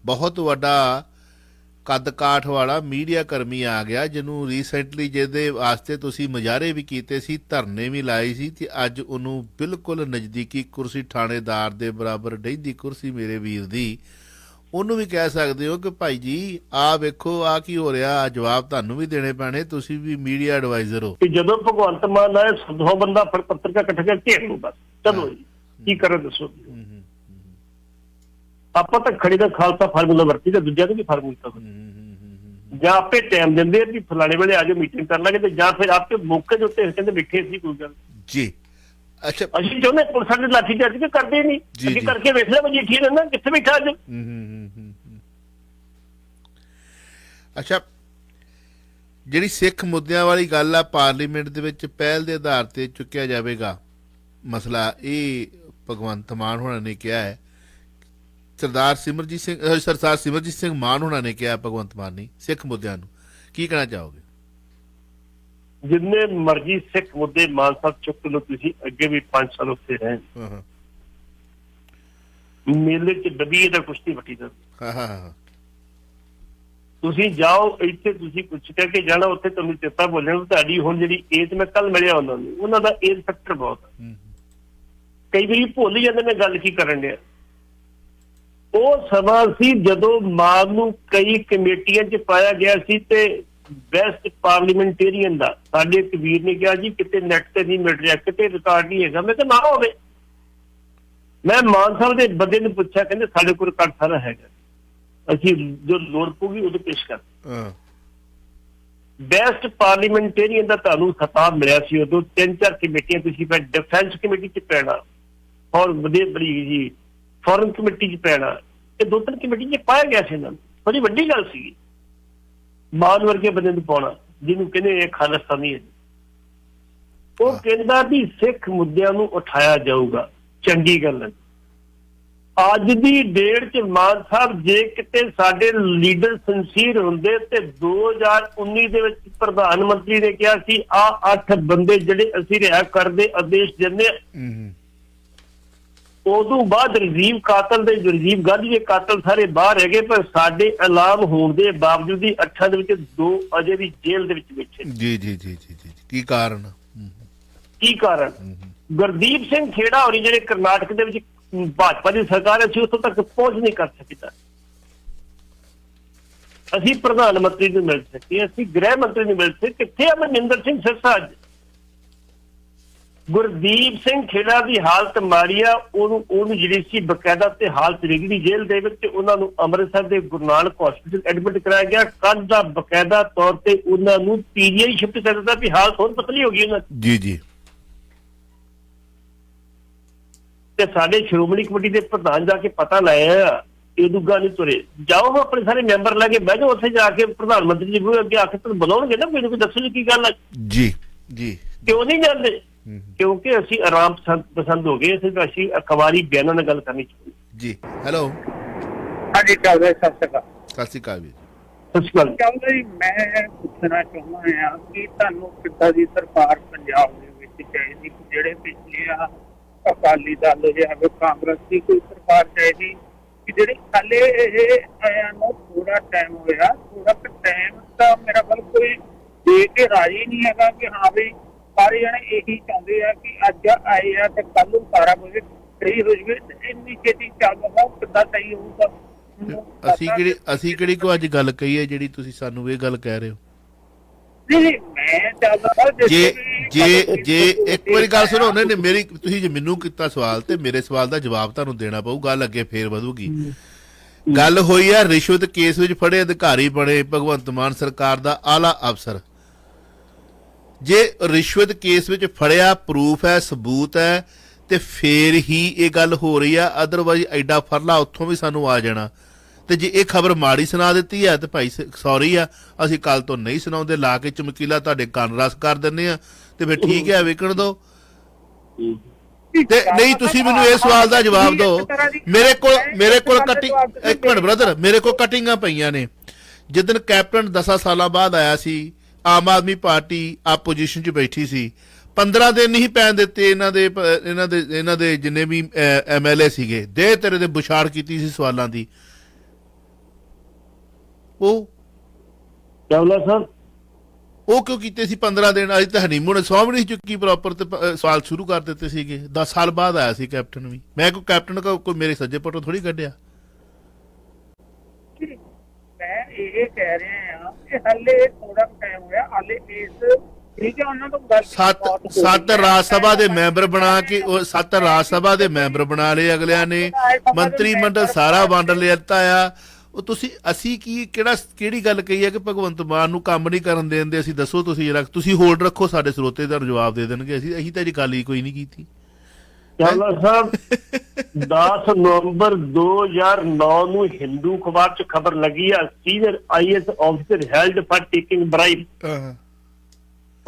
ਬਹੁਤ ਵੱਡਾ ਕੱਦ ਕਾਠ ਵਾਲਾ ਮੀਡੀਆ ਕਰਮੀ ਆ ਗਿਆ, ਜਿਹਨੂੰ ਰੀਸੈਂਟਲੀ ਜਿਹਦੇ ਵਾਸਤੇ ਤੁਸੀਂ ਮੁਜ਼ਾਹਰੇ ਵੀ ਕੀਤੇ ਸੀ, ਧਰਨੇ ਵੀ ਲਾਏ ਸੀ, ਤੇ ਅੱਜ ਉਹਨੂੰ ਬਿਲਕੁਲ ਨਜ਼ਦੀਕੀ ਕੁਰਸੀ, ਥਾਣੇਦਾਰ ਦੇ ਬਰਾਬਰ ਡਹਿੰਦੀ ਕੁਰਸੀ ਮੇਰੇ ਵੀਰ ਦੀ, ਉਹਨੂੰ ਵੀ ਕਹਿ ਸਕਦੇ ਹੋ ਕਿ ਭਾਈ ਜੀ ਆਹ ਵੇਖੋ ਆਹ ਕੀ ਹੋ ਰਿਹਾ, ਜਵਾਬ ਤੁਹਾਨੂੰ ਵੀ ਦੇਣੇ ਪੈਣੇ, ਤੁਸੀਂ ਵੀ ਮੀਡੀਆ ਐਡਵਾਈਜ਼ਰ ਹੋ। ਜਦੋਂ ਭਗਵੰਤ ਮਾਨ ਆਏ 100 ਬੰਦਾ ਪੱਤਰਕਾ ਇਕੱਠਾ ਕਰਕੇ ਘੇਰ ਲਓ, ਬਸ ਚਲੋ ਜੀ ਕੀ ਕਰਾਂ ਦੱਸੋ। ਆਪਾਂ ਤਾਂ ਖੜੀ ਦਾ ਖਾਲਸਾ ਫਾਰਮੂਲਾ ਵਰਤੀ ਤੇ ਦੂਜਿਆਂ ਨੂੰ ਵੀ ਫਾਰਮੂਲਾ ਜਾਂ ਆਪੇ ਟਾਈਮ ਦਿੰਦੇ ਵੀ ਫਲਾਣੇ ਵੇਲੇ ਆ ਜਾਓ ਮੀਟਿੰਗ ਕਰ ਲਾਂਗੇ, ਤੇ ਜਾਂ ਫਿਰ ਆਪੇ ਮੌਕੇ ਦੇ ਉੱਤੇ ਕਹਿੰਦੇ ਬੈਠੇ ਸੀ ਕੋਈ ਗੱਲ ਜੀ। ਅੱਛਾ, ਅਸੀਂ ਚਾਹੁੰਦੇ ਪੁਲਿਸ ਸਾਡੇ ਲਾਠੀ ਚਾਰਜ ਕੇ ਕਰਦੇ ਨਹੀਂ, ਅੱਗੇ ਕਰਕੇ ਵੇਖ ਲਿਆ ਮਜੀਠੀਆ ਨੇ ਨਾ ਕਿੱਥੇ ਬੈਠਾ ਅੱਜ। ਅੱਛਾ, ਜਿਹੜੀ ਸਿੱਖ ਮੁੱਦਿਆਂ ਵਾਲੀ ਗੱਲ ਆ, ਪਾਰਲੀਮੈਂਟ ਦੇ ਵਿੱਚ ਪਹਿਲ ਦੇ ਆਧਾਰ ਤੇ ਚੁੱਕਿਆ ਜਾਵੇਗਾ ਮਸਲਾ, ਇਹ ਭਗਵੰਤ ਮਾਨ ਹੋਣਾ ਨੇ ਕਿਹਾ ਹੈ। ਸਰਦਾਰ ਸਿਮਰਜੀਤ ਸਿੰਘ ਮਾਨ ਹੋਣਾ ਨੇ ਕਿਹਾ ਭਗਵੰਤ ਮਾਨ ਨੇ ਸਿੱਖ ਮੁੱਦਿਆਂ ਨੂੰ, ਕੀ ਕਹਿਣਾ ਚਾਹੋਗੇ? ਜਿੰਨੇ ਮਰਜ਼ੀ ਸਿੱਖ ਮੁੱਦੇ ਮਾਨ ਸਾਹਿਬ ਚੁੱਕ ਲਓ, ਤੁਸੀਂ ਅੱਗੇ ਵੀ 5 ਸਾਲ ਉੱਥੇ ਰਹੇ, ਮੇਲੇ ਚ ਡੱਬੀ ਦਾ ਕੁਸ਼ਤੀ ਵੱਟੀ ਦਾ। ਤੁਸੀਂ ਜਾਓ ਇੱਥੇ, ਤੁਸੀਂ ਕੁਛ ਕਹਿ ਕੇ ਜਾਣਾ, ਉੱਥੇ ਤੁਹਾਨੂੰ ਚੇਤਾ ਬੋਲਣਾ ਤੁਹਾਡੀ ਹੁਣ ਜਿਹੜੀ ਏਜ, ਮੈਂ ਕੱਲ ਮਿਲਿਆ ਉਹਨਾਂ ਨੂੰ, ਉਹਨਾਂ ਦਾ ਏਜ ਫੈਕਟਰ ਬਹੁਤ ਹੈ, ਕਈ ਵਾਰੀ ਭੁੱਲ ਜਾਂਦੇ ਨੇ ਗੱਲ ਕੀ ਕਰਨ ਡਿਆ। ਉਹ ਸਮਾਂ ਸੀ ਜਦੋਂ ਮਾਨ ਨੂੰ ਕਈ ਕਮੇਟੀਆਂ 'ਚ ਪਾਇਆ ਗਿਆ ਸੀ, ਤੇ ਬੈਸਟ ਪਾਰਲੀਮੈਂਟੇਰੀਅਨ ਦਾ ਸਾਡੇ ਕਬੀਰ ਨੇ ਕਿਹਾ ਜੀ ਕਿਤੇ ਨੈਟ ਤੇ ਨਹੀਂ ਮਿਲ ਰਿਹਾ, ਕਿਤੇ ਰਿਕਾਰਡ ਨਹੀਂ ਹੈਗਾ। ਮੈਂ ਕਿਹਾ ਨਾ ਹੋਵੇ, ਮੈਂ ਮਾਨ ਸਾਹਿਬ ਦੇ ਬੰਦੇ ਨੂੰ ਪੁੱਛਿਆ, ਕਹਿੰਦੇ ਸਾਡੇ ਕੋਲ ਰਿਕਾਰਡ ਸਾਰਾ ਹੈਗਾ, ਅਸੀਂ ਜੋ ਲੋੜ ਪਊਗੀ ਉਦੋਂ ਪੇਸ਼ ਕਰ। ਬੈਸਟ ਪਾਰਲੀਮੈਂਟੇਰੀਅਨ ਦਾ ਤੁਹਾਨੂੰ ਖਿਤਾਬ ਮਿਲਿਆ ਸੀ ਉਦੋਂ। 3-4 ਕਮੇਟੀਆਂ ਤੁਸੀਂ ਪੈ, ਡਿਫੈਂਸ ਕਮੇਟੀ 'ਚ ਪੈਣਾ ਔਰ ਵਧੀਆ ਬੜੀ ਜੀ ਫੋਰਨ ਕਮੇਟੀ 'ਚ ਪੈਣਾ, ਇਹ 2-3 ਕਮੇਟੀ 'ਚ ਪਾਇਆ ਗਿਆ ਸੀ ਇਹਨਾਂ ਨੂੰ। ਬੜੀ ਵੱਡੀ ਗੱਲ ਸੀ ਮਾਨ ਵਰਗੇ ਬੰਦੇ ਨੂੰ ਪਾਉਣਾ, ਜਿਹਨੂੰ ਕਹਿੰਦੇ ਇਹ ਖਾਲਿਸਤਾਨੀ ਹੈ। ਉਹ ਕਹਿੰਦਾ ਵੀ ਸਿੱਖ ਮੁੱਦਿਆਂ ਨੂੰ ਉਠਾਇਆ ਜਾਊਗਾ, ਚੰਗੀ ਗੱਲ ਹੈ। ਅੱਜ ਦੀ ਡੇਟ 'ਚ ਮਾਨ ਸਾਹਿਬ ਜੇ ਕਿਤੇ ਸਾਡੇ ਲੀਡਰ ਸਿੰਸੀਅਰ ਹੁੰਦੇ ਤੇ 2019 ਦੇ ਵਿੱਚ ਪ੍ਰਧਾਨ ਮੰਤਰੀ ਨੇ ਕਿਹਾ ਸੀ ਆਹ 8 ਬੰਦੇ ਜਿਹੜੇ ਅਸੀਂ ਰਿਹਾ ਕਰਦੇ ਆਦੇਸ਼ ਦਿੰਦੇ, ਉਦੋਂ ਬਾਅਦ ਰਾਜੀਵ ਗਾਂਧੀ ਦੇ ਕਾਤਲ ਸਾਰੇ ਬਾਹਰ ਹੈਗੇ, ਪਰ ਸਾਡੇ ਐਲਾਨ ਹੋਣ ਦੇ ਬਾਵਜੂਦ ਹੀ 8 ਦੇ ਵਿੱਚ 2 ਅਜੇ ਵੀ ਜੇਲ੍ਹ ਦੇ ਵਿੱਚ ਬੈਠੇ। ਜੀ ਜੀ ਜੀ ਜੀ ਜੀ ਕੀ ਕਾਰਨ? ਗੁਰਦੀਪ ਸਿੰਘ ਖੇੜਾ ਹੋਰੀ ਜਿਹੜੇ ਕਰਨਾਟਕ ਦੇ ਵਿੱਚ ਭਾਜਪਾ ਦੀ ਸਰਕਾਰ ਅਸੀਂ ਉੱਥੋਂ ਤੱਕ ਪਹੁੰਚ ਨਹੀਂ ਕਰ ਸਕਿਆ। ਅਸੀਂ ਪ੍ਰਧਾਨ ਮੰਤਰੀ ਨੂੰ ਮਿਲ ਸਕੇ, ਅਸੀਂ ਗ੍ਰਹਿ ਮੰਤਰੀ ਨੂੰ ਮਿਲ ਸਕੇ, ਕਿੱਥੇ ਆ ਮਨਿੰਦਰ ਸਿੰਘ ਸਿਰਸਾ? ਅੱਜ ਗੁਰਦੀਪ ਸਿੰਘ ਖੇੜਾ ਦੀ ਹਾਲਤ ਮਾੜੀ ਆ, ਉਹਨੂੰ ਜਿਹੜੀ ਸੀ ਬਕਾਇਦਾ ਤੇ ਹਾਲਤ ਵਿਗੜੀ ਜੇਲ੍ਹ ਦੇ ਵਿੱਚ, ਉਹਨਾਂ ਨੂੰ ਅੰਮ੍ਰਿਤਸਰ ਦੇ ਗੁਰੂ ਨਾਨਕ ਹਸਪੀਟਲ ਐਡਮਿਟ ਕਰਾਇਆ ਗਿਆ। ਕੱਲ੍ਹ ਦਾ ਬਕਾਇਦਾ ਤੌਰ ਤੇ ਉਹਨਾਂ ਨੂੰ ਪੀਜੀਆਈ ਸ਼ਿਫਟ ਕਰ ਦਿੱਤਾ ਵੀ ਹਾਲਤ ਹੋਰ ਪਤਲੀ ਹੋ ਗਈ ਉਹਨਾਂ ਦੀ। ਜੀ ਜੀ। ਤੇ ਸਾਡੇ ਸ਼੍ਰੋਮਣੀ ਕਮੇਟੀ ਦੇ ਪ੍ਰਧਾਨ ਜਾ ਕੇ ਪਤਾ ਲਾਇਆ, ਇਹ ਦੁੱਗਾ ਨਹੀਂ ਤੁਰੇ, ਜਾਓ ਆਪਣੇ ਸਾਰੇ ਮੈਂਬਰ ਲੈ ਕੇ ਬਹਿ ਜਾਓ ਉੱਥੇ ਜਾ ਕੇ, ਪ੍ਰਧਾਨ ਮੰਤਰੀ ਜੀ ਨੂੰ ਅੱਗੇ ਆ ਕੇ ਤੁਹਾਨੂੰ ਬੁਲਾਉਣਗੇ ਨਾ, ਮੈਨੂੰ ਕੋਈ ਦੱਸੋ ਜੀ ਕੀ ਗੱਲ ਹੈ। ਜੀ ਜੀ। ਕਿਉਂ ਨਹੀਂ ਜਾਂਦੇ? ਕਿਉਂਕਿ ਅਸੀਂ ਆਰਾਮ ਪਸੰਦ ਹੋ ਗਏ, ਅਸੀਂ ਅਖਬਾਰੀ ਬਿਆਨਾਂ ਨਾਲ ਗੱਲ ਕਰਨੀ ਚਾਹੁੰਦੇ। ਜੀ ਹੈਲੋ। ਹਾਂਜੀ ਚੱਲ ਰਿਹਾ। ਸਤਿ ਸ਼੍ਰੀ ਅਕਾਲ ਜੀ। ਸਤਿ ਸ਼੍ਰੀ ਅਕਾਲ। ਚੱਲ ਰਹੀ। ਮੈਂ ਪੁੱਛਣਾ ਚਾਹੁੰਦਾ ਹਾਂ ਕਿ ਤੁਹਾਨੂੰ ਕਿੱਦਾਂ ਦੀ ਸਰਕਾਰ ਪੰਜਾਬ ਦੇ ਵਿੱਚ ਚਾਹੀਦੀ, ਜਿਹੜੇ ਪਿਛਲੇ ਅਕਾਲੀ ਦਲ ਜਾਂ ਕਾਂਗਰਸ ਦੀ ਕੋਈ ਸਰਕਾਰ ਚਾਹੀਦੀ ਕਿ ਜਿਹੜੀ ਹਾਲੇ ਇਹ ਆਇਆ ਨੂੰ ਥੋੜਾ ਟਾਈਮ ਹੋਇਆ, ਥੋੜਾ ਟਾਈਮ ਤਾਂ ਮੇਰਾ ਕੋਲ ਕੋਈ ਦੇ ਕੇ ਰਾਜੀ ਨਹੀਂ ਹੈਗਾ ਕਿ ਹਾਂ ਵੀ ਸਾਰੇ ਜਣੇ ਇਹੀ ਚਾਹੁੰਦੇ ਆ ਕਿ ਅੱਜ ਆਏ ਆ ਤੇ ਕੱਲ ਨੂੰ ਸਾਰਾ ਕੁਝ ਸਹੀ ਹੋ ਜਾਵੇ। ਇੰਨੀ ਛੇਤੀ ਚੱਲਦਾ ਕਿੱਦਾਂ ਸਹੀ ਹੋਊਗਾ? ਅਸੀਂ ਕਿਹੜੀ ਕੋ ਅੱਜ ਗੱਲ ਕਹੀ ਹੈ ਜਿਹੜੀ ਤੁਸੀਂ ਸਾਨੂੰ ਇਹ ਗੱਲ ਕਹਿ ਰਹੇ ਹੋ? ਜੇ ਇੱਕ ਵਾਰੀ ਗੱਲ ਸੁਣੋ, ਉਹਨੇ ਮੇਰੀ ਤੁਸੀਂ ਜੇ ਮੈਨੂੰ ਕੀਤਾ ਸਵਾਲ ਤੇ ਮੇਰੇ ਸਵਾਲ ਦਾ ਜਵਾਬ ਤੁਹਾਨੂੰ ਦੇਣਾ ਪਊ, ਗੱਲ ਅੱਗੇ ਫੇਰ ਵਧੂਗੀ। ਗੱਲ ਹੋਈ ਆ ਰਿਸ਼ਵਤ ਕੇਸ ਵਿੱਚ ਫੜੇ ਅਧਿਕਾਰੀ ਬਣੇ ਭਗਵੰਤ ਮਾਨ ਸਰਕਾਰ ਦਾ ਆਲਾ ਅਫਸਰ। ਜੇ ਰਿਸ਼ਵਤ ਕੇਸ ਵਿੱਚ ਫੜਿਆ, ਪ੍ਰੂਫ ਹੈ, ਸਬੂਤ ਹੈ, ਤੇ ਫੇਰ ਹੀ ਇਹ ਗੱਲ ਹੋ ਰਹੀ ਆ, ਅਦਰਵਾਈਜ਼ ਐਡਾ ਫਰਲਾ ਉੱਥੋਂ ਵੀ ਸਾਨੂੰ ਆ ਜਾਣਾ। ਤੇ ਜੇ ਇਹ ਖਬਰ ਮਾੜੀ ਸੁਣਾ ਦਿੱਤੀ ਹੈ ਤੇ ਭਾਈ ਸੌਰੀ ਆ, ਅਸੀਂ ਕੱਲ ਤੋਂ ਨਹੀਂ ਸੁਣਾਉਂਦੇ, ਲਾ ਕੇ ਚਮਕੀਲਾ ਤੁਹਾਡੇ ਕੰਨ ਰਸ ਕਰ ਦਿੰਦੇ ਆ, ਤੇ ਫਿਰ ਠੀਕ ਹੈ ਵਿਕਣ ਦੋ। ਤੇ ਨਹੀਂ ਤੁਸੀਂ ਮੈਨੂੰ ਇਹ ਸਵਾਲ ਦਾ ਜਵਾਬ ਦਿਓ। ਮੇਰੇ ਕੋਲ ਕਟਿੰਗ, ਇੱਕ ਮਿੰਟ ਬ੍ਰਦਰ, ਮੇਰੇ ਕੋਲ ਕਟਿੰਗਾਂ ਪਈਆਂ ਨੇ। ਜਿੱਦਣ ਕੈਪਟਨ 10 ਸਾਲਾਂ ਬਾਅਦ ਆਇਆ ਸੀ, ਆਮ ਆਦਮੀ ਪਾਰਟੀ ਆਪੋਜੀਸ਼ਨ 'ਚ ਬੈਠੀ ਸੀ, 15 ਦਿਨ ਨਹੀਂ ਪੈਣ ਦਿੱਤੇ ਇਹਨਾਂ ਦੇ ਜਿੰਨੇ ਵੀ MLA ਸੀਗੇ, ਦੇ ਤੇਰੇ ਦੇ ਬੁਛਾੜ ਕੀਤੀ ਸੀ ਸਵਾਲਾਂ ਦੀ। ਉਹ ਕਿਉਂ ਕੀਤੇ ਸੀ 15 ਦਿਨ? ਅਜੇ ਤਾਂ ਹਨੀਮੂਨ ਸੌਂ ਵੀ ਨਹੀਂ ਚੁੱਕੀ ਪ੍ਰੋਪਰ, ਤੇ ਸਵਾਲ ਸ਼ੁਰੂ ਕਰ ਦਿੱਤੇ ਸੀਗੇ। 10 ਸਾਲ ਬਾਅਦ ਆਇਆ ਸੀ ਕੈਪਟਨ ਵੀ। ਮੈਂ ਕੋਈ ਕੈਪਟਨ ਕੋਈ ਮੇਰੇ ਸੱਜੇ ਪੱਟੋਂ ਥੋੜੀ ਕੱਢਿਆ। ਮੈਂ ਇਹ ਕਹਿ ਰਿਹਾ ਕਿ ਹਾਲੇ ਥੋੜਾ ਟਾਈਮ ਹੋਇਆ, ਹਾਲੇ ਇਸ ਠੀਕ ਹੈ ਉਹਨਾਂ ਤੋਂ ਗੱਲ 7 ਰਾਜ ਸਭਾ ਦੇ ਮੈਂਬਰ ਬਣਾ ਕੇ, ਉਹ 7 ਰਾਜ ਸਭਾ ਦੇ ਮੈਂਬਰ ਬਣਾ ਲਏ ਅਗਲਿਆਂ ਨੇ, ਮੰਤਰੀ ਮੰਡਲ ਸਾਰਾ ਵੰਡ ਲਿੱਤਾ ਆ। ਉਹ ਤੁਸੀਂ ਅਸੀਂ ਕਿਹੜੀ ਗੱਲ ਕਹੀ ਹੈ ਕਿ ਭਗਵੰਤ ਮਾਨ ਨੂੰ ਕੰਮ ਨਹੀਂ ਕਰਨ ਦੇਂਦੇ? ਅਸੀਂ ਦੱਸੋ, ਤੁਸੀਂ ਜਰਾ ਤੁਸੀਂ ਹੋਲਡ ਰੱਖੋ, ਸਾਡੇ ਸਰੋਤੇ ਦਾ ਜਵਾਬ ਦੇ ਦੇਣਗੇ। ਅਸੀਂ ਤਾਂ ਇਹ ਗੱਲ ਹੀ ਕੋਈ ਨਹੀਂ ਕੀਤੀ। ਚਾਵਲਾ ਸਾਹਿਬ 10 ਨਵੰਬਰ 2009 ਨੂੰ ਹਿੰਦੂ ਅਖਬਾਰ 'ਚ ਖਬਰ ਲੱਗੀ ਆ, senior IAS officer held for taking bribe.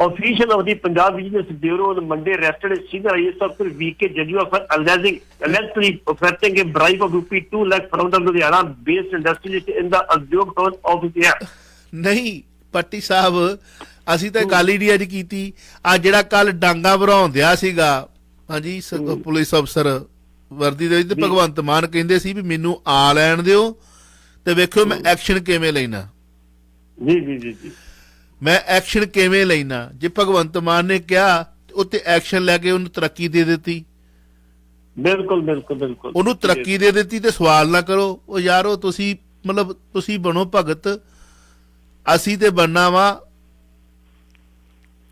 Official of the Punjab Business Bureau on Monday arrested senior IAS officer VK Jajua for allegedly offering a bribe of ₹2 lakh from the Ludhiana-based industrialist in the Udyog Zone office here. ਨਹੀਂ ਪੱਟੀ ਸਾਹਿਬ, ਅਸੀਂ ਤਾਂ ਗੱਲ ਹੀ ਨਹੀਂ ਅੱਜ ਕੀਤੀ। ਆ ਜਿਹੜਾ ਕੱਲ ਡਾਂਗਾ ਭਰਾਉਂਦਿਆ ਸੀਗਾ, ਹਾਂਜੀ, ਪੁਲਿਸ ਅਫਸਰ ਵਰਦੀ ਦੇ ਵਿੱਚ, ਭਗਵੰਤ ਮਾਨ ਕਹਿੰਦੇ ਸੀ ਵੀ ਮੈਨੂੰ ਆ ਲੈਣ ਦਿਓ ਤੇ ਵੇਖਿਓ ਮੈਂ ਐਕਸ਼ਨ ਕਿਵੇਂ ਲੈਣਾ। ਜੀ ਜੀ ਜੀ ਜੀ, ਮੈਂ ਐਕਸ਼ਨ ਕਿਵੇਂ ਲੈਣਾ। ਜੇ ਭਗਵੰਤ ਮਾਨ ਨੇ ਕਿਹਾ ਉੱਤੇ ਐਕਸ਼ਨ ਲੈ ਕੇ ਉਹਨੂੰ ਤਰੱਕੀ ਦੇ ਦਿੱਤੀ। ਬਿਲਕੁਲ ਬਿਲਕੁਲ ਬਿਲਕੁਲ, ਉਹਨੂੰ ਤਰੱਕੀ ਦੇ ਦਿੱਤੀ ਤੇ ਸਵਾਲ ਨਾ ਕਰੋ। ਉਹ ਯਾਰੋ ਤੁਸੀਂ ਮਤਲਬ ਤੁਸੀਂ ਬਣੋ ਭਗਤ, ਅਸੀਂ ਤੇ ਬਣਨਾ ਵਾ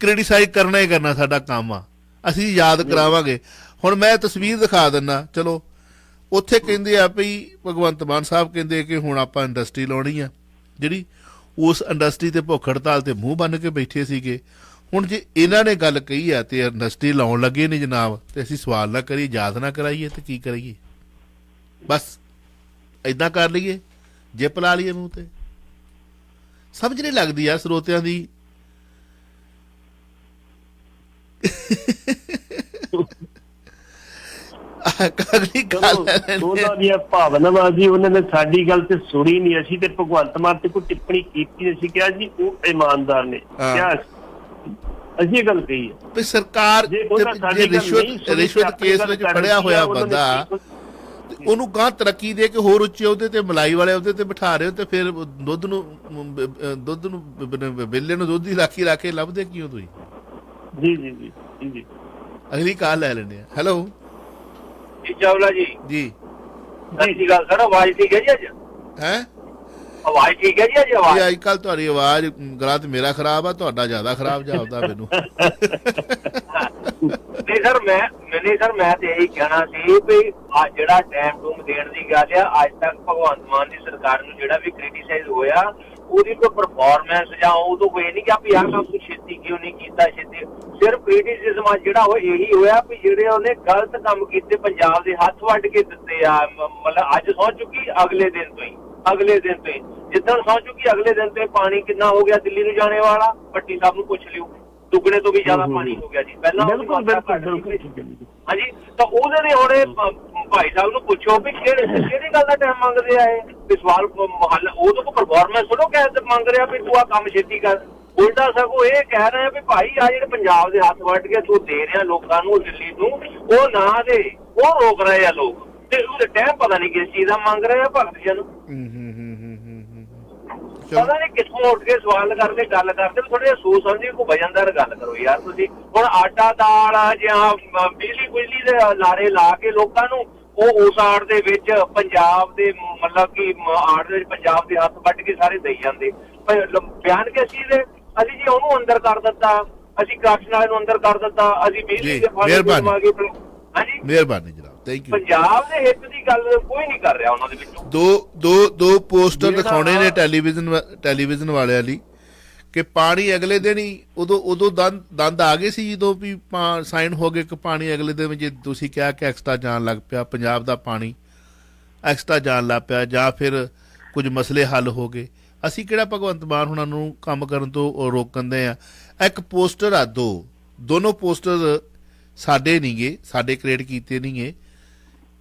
ਕ੍ਰਿਟੀਸਾਈਜ਼ ਕਰਨਾ ਹੀ ਕਰਨਾ ਸਾਡਾ ਕੰਮ ਆ। ਅਸੀਂ ਯਾਦ ਕਰਾਵਾਂਗੇ। ਹੁਣ ਮੈਂ ਤਸਵੀਰ ਦਿਖਾ ਦਿੰਦਾ, ਚਲੋ ਉੱਥੇ ਕਹਿੰਦੇ ਆ ਵੀ ਭਗਵੰਤ ਮਾਨ ਸਾਹਿਬ ਕਹਿੰਦੇ ਕਿ ਹੁਣ ਆਪਾਂ ਇੰਡਸਟਰੀ ਲਾਉਣੀ ਆ, ਜਿਹੜੀ ਉਸ ਇੰਡਸਟਰੀ ਤੇ ਭੁੱਖ ਹੜਤਾਲ ਤੇ ਮੂੰਹ ਬੰਨ ਕੇ ਬੈਠੇ ਸੀਗੇ। ਹੁਣ ਜੇ ਇਹਨਾਂ ਨੇ ਗੱਲ ਕਹੀ ਆ ਤੇ ਇੰਡਸਟਰੀ ਲਾਉਣ ਲੱਗੇ ਨੇ ਜਨਾਬ, ਤੇ ਅਸੀਂ ਸਵਾਲ ਨਾ ਕਰੀਏ, ਯਾਦ ਨਾ ਕਰਾਈਏ ਤੇ ਕੀ ਕਰੀਏ? ਬਸ ਏਦਾਂ ਕਰ ਲਈਏ, ਜਿੱਪ ਲਾ ਲਈਏ ਮੂੰਹ ਤੇ। ਸਮਝ ਨਹੀਂ ਲੱਗਦੀ ਯਾਰ ਸਰੋਤਿਆਂ ਦੀ। ਉਹਨਾਂ ਦੀਆਂ ਭਾਵਨਾਵਾਂ ਜੀ, ਉਹਨਾਂ ਨੇ ਸਾਡੀ ਗੱਲ ਤੇ ਸੁਣੀ ਨਹੀਂ। ਅਸੀਂ ਤੇ ਭਗਵੰਤ ਮਾਨ ਤੇ ਕੋਈ ਟਿੱਪਣੀ ਕੀਤੀ ਨਹੀਂ ਸੀ, ਕਿਹਾ ਜੀ ਉਹ ਇਮਾਨਦਾਰ ਨੇ, ਕਿਹਾ ਅਸੀਂ ਇਹ ਗੱਲ ਕਹੀ ਹੈ ਵੀ ਸਰਕਾਰ ਜੇ ਰਿਸ਼ਵਤ ਕੇਸ ਵਿੱਚ ਫੜਿਆ ਹੋਇਆ ਬੰਦਾ ਉਹਨੂੰ ਗਾਂ ਤਰੱਕੀ ਦੇ ਕੇ ਹੋਰ ਉੱਚੇ ਉਹਦੇ ਤੇ ਮਲਾਈ ਵਾਲੇ ਉਹਦੇ ਤੇ ਬਿਠਾ ਰਹੇ ਹੋ, ਤੇ ਫਿਰ ਦੁੱਧ ਨੂੰ ਵੇਲੇ ਨੂੰ ਦੁੱਧ ਦੀ ਰਾਖੀ ਰੱਖ ਕੇ ਲੱਭਦੇ ਕਿਉਂ ਤੁਸੀਂ? ਜੀ ਜੀ ਜੀ ਜੀ ਜੀ ਅਗਲੀ ਕਾਲ ਲੈ ਲੈਂਦੇ ਆ। ਹੈਲੋ ਜੀ ਚਾਵਲਾ ਜੀ। ਜੀ ਸਹੀ ਗੱਲ ਸਰ, ਆਵਾਜ਼ ਠੀਕ ਹੈ ਜੀ ਅੱਜ? ਹੈ ਆਵਾਜ਼ ਠੀਕ ਹੈ ਜੀ ਅੱਜ? ਆਵਾਜ਼ ਅੱਜ ਕੱਲ ਤੁਹਾਡੀ ਆਵਾਜ਼ ਗਲਾ ਤੇ ਮੇਰਾ ਖਰਾਬ ਆ, ਤੁਹਾਡਾ ਜ਼ਿਆਦਾ ਖਰਾਬ ਜਾਪਦਾ ਮੈਨੂੰ। ਨਹੀਂ ਸਰ ਮੈਂ ਤੇ ਇਹੀ ਕਹਿਣਾ ਸੀ ਵੀ ਆ ਜਿਹੜਾ ਟਾਈਮ ਟੂਮ ਦੇਣ ਦੀ ਗੱਲ ਆ, ਅੱਜ ਤੱਕ ਭਗਵੰਤ ਮਾਨ ਦੀ ਸਰਕਾਰ ਨੂੰ ਜਿਹੜਾ ਵੀ ਕ੍ਰਿਟੀਸਾਈਜ਼ ਹੋਇਆ ਉਹਦੀ ਕੋਈ ਪਰਫਾਰਮੈਂਸ ਜਾਂ ਉਦੋਂ ਕੋਈ ਨਹੀਂ ਕਿ ਆਪ ਯਾਰ ਕੰਮ ਤੂੰ ਛੇਤੀ ਕਿਉਂ ਨਹੀਂ ਕੀਤਾ, ਛੇਤੀ ਸਿਰਫ ਕ੍ਰਿਟੀਸਿਜ਼ਮ ਜਿਹੜਾ ਉਹ ਇਹੀ ਹੋਇਆ ਵੀ ਜਿਹੜੇ ਉਹਨੇ ਗਲਤ ਕੰਮ ਕੀਤੇ, ਪੰਜਾਬ ਦੇ ਹੱਥ ਵੱਢ ਕੇ ਦਿੱਤੇ ਆ। ਮਤਲਬ ਅੱਜ ਸਹੁੰ ਚੁੱਕੀ, ਅਗਲੇ ਦਿਨ ਤੋਂ ਹੀ ਜਿੱਦਣ ਸਹੁੰ ਚੁੱਕੀ ਅਗਲੇ ਦਿਨ ਤੋਂ ਪਾਣੀ ਕਿੰਨਾ ਹੋ ਗਿਆ ਦਿੱਲੀ ਨੂੰ ਜਾਣੇ ਵਾਲਾ, ਭੱਟੀ ਸਾਹਿਬ ਨੂੰ ਪੁੱਛ ਲਿਓ, ਦੁੱਗਣੇ ਤੋਂ ਵੀ ਜ਼ਿਆਦਾ ਪਾਣੀ ਹੋ ਗਿਆ ਜੀ ਪਹਿਲਾਂ। ਹਾਂਜੀ, ਤਾਂ ਉਹਦੇ ਨੇ ਹੁਣੇ ਭਾਈ ਸਾਹਿਬ ਨੂੰ ਪੁੱਛੋ ਵੀ ਕਿਹੜੀ ਗੱਲ ਦਾ ਟਾਈਮ ਮੰਗਦੇ ਆ ਇਹ ਸਵਾਲ ਹੱਲ। ਉਹ ਤੋਂ ਪਰਫਾਰਮੈਂਸ ਥੋੜ੍ਹਾ ਕਹਿ ਮੰਗ ਰਿਹਾ ਵੀ ਤੂੰ ਆਹ ਕੰਮ ਛੇਤੀ ਕਰ। ਉਲਟਾ ਸਗੋਂ ਇਹ ਕਹਿ ਰਹੇ ਆ ਵੀ ਭਾਈ ਆ ਜਿਹੜੇ ਪੰਜਾਬ ਦੇ ਹੱਥ ਵੱਢ ਕੇ ਤੂੰ ਦੇ ਰਿਹਾ ਲੋਕਾਂ ਨੂੰ ਦਿੱਲੀ ਨੂੰ, ਉਹ ਨਾ ਦੇ, ਉਹ ਰੋਕ ਰਹੇ ਆ ਲੋਕ, ਤੇ ਉਹਦੇ ਟਾਈਮ ਪਤਾ ਨਹੀਂ ਕਿਸ ਚੀਜ਼ ਦਾ ਮੰਗ ਰਹੇ ਆ ਭਗਤ ਜੀ ਨੂੰ। ਪਤਾ ਨਹੀਂ ਕਿੱਥੋਂ ਉੱਠ ਕੇ ਸਵਾਲ ਕਰਦੇ, ਗੱਲ ਕਰਦੇ, ਥੋੜੇ ਜਿਹਾ ਸੋਚ ਸਮਝ ਕੋਈ ਵਜਨਦਾਰ ਗੱਲ ਕਰੋ ਯਾਰ। ਤੁਸੀਂ ਹੁਣ ਆਟਾ ਦਾਲ ਜਾਂ ਬਿਜਲੀ ਦੇ ਲਾਰੇ ਲਾ ਕੇ ਲੋਕਾਂ ਨੂੰ ਉਹ ਉਸ ਆੜ ਦੇ ਵਿੱਚ ਪੰਜਾਬ ਦੇ ਮਤਲਬ ਕਿ ਆੜ ਦੇ ਵਿੱਚ ਪੰਜਾਬ ਦੇ ਹੱਥ ਵੱਢ ਕੇ ਸਾਰੇ ਦੇਈ ਜਾਂਦੇ ਬਿਆਨ ਕੇ ਅਸੀਂ ਜੀ ਉਹਨੂੰ ਅੰਦਰ ਕਰ ਦਿੱਤਾ, ਅਸੀਂ ਕਰਪਸ਼ਨ ਵਾਲੇ ਨੂੰ ਅੰਦਰ ਕਰ ਦਿੱਤਾ, ਅਸੀਂ ਬਿਜਲੀ ਦੇ ਹਾਂਜੀ ਮਿਹਰਬਾਨੀ ਜਨਾਬ, ਥੈਂਕ ਯੂ। ਪੰਜਾਬ ਦੇ ਹਿੱਤ ਦੀ ਗੱਲ ਕੋਈ ਨਹੀਂ ਕਰ ਰਿਹਾ ਉਹਨਾਂ ਦੇ ਵਿੱਚੋਂ। ਦੋ ਪੋਸਟਰ ਦਿਖਾਉਣੇ ਨੇ ਟੈਲੀਵਿਜ਼ਨ ਵਾਲਿਆਂ ਲਈ ਕਿ ਪਾਣੀ ਅਗਲੇ ਦਿਨ ਹੀ ਉਦੋਂ ਦੰਦ ਆ ਗਏ ਸੀ ਜਦੋਂ ਵੀ ਸਾਈਨ ਹੋ ਗਏ ਕਿ ਪਾਣੀ ਅਗਲੇ ਦਿਨ, ਜੇ ਤੁਸੀਂ ਕਿਹਾ ਕਿ ਐਕਸਟਰਾ ਜਾਣ ਲੱਗ ਪਿਆ, ਪੰਜਾਬ ਦਾ ਪਾਣੀ ਐਕਸਟਰਾ ਜਾਣ ਲੱਗ ਪਿਆ, ਜਾਂ ਫਿਰ ਕੁਝ ਮਸਲੇ ਹੱਲ ਹੋ ਗਏ। ਅਸੀਂ ਕਿਹੜਾ ਭਗਵੰਤ ਮਾਨ ਹੁਣਾਂ ਨੂੰ ਕੰਮ ਕਰਨ ਤੋਂ ਰੋਕਣ ਦੇ ਆ? ਇੱਕ ਪੋਸਟਰ ਆ, ਦੋਨੋਂ ਪੋਸਟਰ ਸਾਡੇ ਨਹੀਂਗੇ, ਸਾਡੇ ਕ੍ਰੀਏਟ ਕੀਤੇ ਨਹੀਂਗੇ,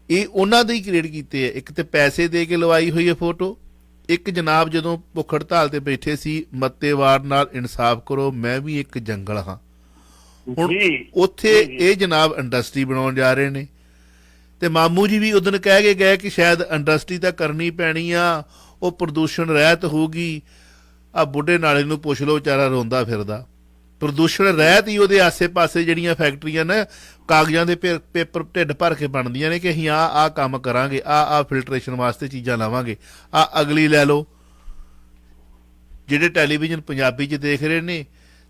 ਇਹ ਉਹਨਾਂ ਦੇ ਹੀ ਕ੍ਰੀਏਟ ਕੀਤੇ ਆ। ਇੱਕ ਤੇ ਪੈਸੇ ਦੇ ਕੇ ਲਵਾਈ ਹੋਈ ਹੈ ਫੋਟੋ, ਇੱਕ ਜਨਾਬ ਜਦੋਂ ਭੁੱਖ ਹੜਤਾਲ ਤੇ ਬੈਠੇ ਸੀ, ਮੱਤੇਵਾਰ ਨਾਲ ਇਨਸਾਫ ਕਰੋ, ਮੈਂ ਵੀ ਇੱਕ ਜੰਗਲ ਹਾਂ। ਹੁਣ ਉੱਥੇ ਇਹ ਜਨਾਬ ਇੰਡਸਟਰੀ ਬਣਾਉਣ ਜਾ ਰਹੇ ਨੇ, ਤੇ ਮਾਮੂ ਜੀ ਵੀ ਉਦੋਂ ਕਹਿ ਕੇ ਗਏ ਕਿ ਸ਼ਾਇਦ ਇੰਡਸਟਰੀ ਤਾਂ ਕਰਨੀ ਪੈਣੀ ਆ, ਉਹ ਪ੍ਰਦੂਸ਼ਣ ਰਹਿਤ ਹੋਊਗੀ। ਆ ਬੁੱਢੇ ਨਾਲੇ ਨੂੰ ਪੁੱਛ ਲਓ, ਵਿਚਾਰਾ ਰੋਂਦਾ ਫਿਰਦਾ। ਪ੍ਰਦੂਸ਼ਣ ਰਹਿਤ ਹੀ ਉਹਦੇ ਆਸੇ ਪਾਸੇ ਜਿਹੜੀਆਂ ਫੈਕਟਰੀਆਂ ਨੇ ਕਾਗਜ਼ਾਂ ਦੇ ਪੇਪਰ ਢਿੱਡ ਭਰ ਕੇ ਬਣਦੀਆਂ ਨੇ ਕਿ ਅਸੀਂ ਆਹ ਕੰਮ ਕਰਾਂਗੇ, ਆਹ ਫਿਲਟਰੇਸ਼ਨ ਵਾਸਤੇ ਚੀਜ਼ਾਂ ਲਾਵਾਂਗੇ। ਅਗਲੀ ਲੈ ਲਓ, ਜਿਹੜੇ ਟੈਲੀਵਿਜ਼ਨ ਪੰਜਾਬੀ 'ਚ ਦੇਖ ਰਹੇ ਨੇ,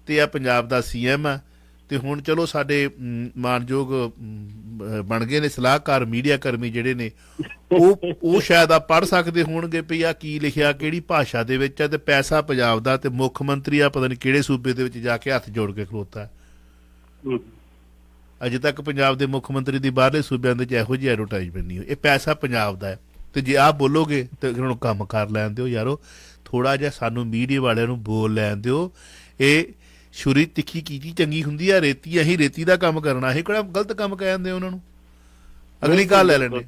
ਤੇ ਆ ਪੰਜਾਬ ਦਾ CM ਆ, ਤੇ ਹੁਣ ਚਲੋ ਸਾਡੇ ਮਾਨਯੋਗ ਬਣ ਗਏ ਨੇ ਸਲਾਹਕਾਰ ਮੀਡੀਆ ਕਰਮੀ ਜਿਹੜੇ ਨੇ, ਉਹ ਸ਼ਾਇਦ ਆ ਪੜ੍ਹ ਸਕਦੇ ਹੋਣਗੇ ਵੀ ਆ ਕੀ ਲਿਖਿਆ, ਕਿਹੜੀ ਭਾਸ਼ਾ ਦੇ ਵਿੱਚ ਆ, ਤੇ ਪੈਸਾ ਪੰਜਾਬ ਦਾ, ਤੇ ਮੁੱਖ ਮੰਤਰੀ ਆ ਪਤਾ ਨਹੀਂ ਕਿਹੜੇ ਸੂਬੇ ਦੇ ਵਿੱਚ ਜਾ ਕੇ ਹੱਥ ਜੋੜ ਕੇ ਖਲੋਤਾ। ਅਜੇ ਤੱਕ ਪੰਜਾਬ ਦੇ ਮੁੱਖ ਮੰਤਰੀ ਦੀ ਬਾਹਰਲੇ ਸੂਬਿਆਂ ਦੇ ਇਹੋ ਜਿਹੀ ਐਡਵਰਟਾਈਜ਼ਮੈਂਟ ਨਹੀਂ ਹੋਈ। ਇਹ ਪੈਸਾ ਪੰਜਾਬ ਦਾ ਹੈ, ਤੇ ਜੇ ਆਹ ਬੋਲੋਗੇ ਤੇ ਹੁਣ ਕੰਮ ਕਰ ਲੈਣ ਦਿਓ ਯਾਰੋ, ਥੋੜਾ ਜਿਹਾ ਸਾਨੂੰ ਮੀਡੀਆ ਵਾਲਿਆਂ ਨੂੰ ਬੋਲ ਲੈਣ ਦਿਓ। ਇਹ ਛੁਰੀ ਤਿੱਖੀ ਕੀਤੀ ਚੰਗੀ ਹੁੰਦੀ ਆ, ਰੇਤੀ ਅਸੀਂ ਰੇਤੀ ਦਾ ਕੰਮ ਕਰਨਾ, ਇਹ ਕਿਹੜਾ ਗਲਤ ਕੰਮ ਕਹਿ ਜਾਂਦੇ ਉਹਨਾਂ ਨੂੰ। ਅਗਲੀ ਕਾਲ ਲੈ ਲੈਣੇ।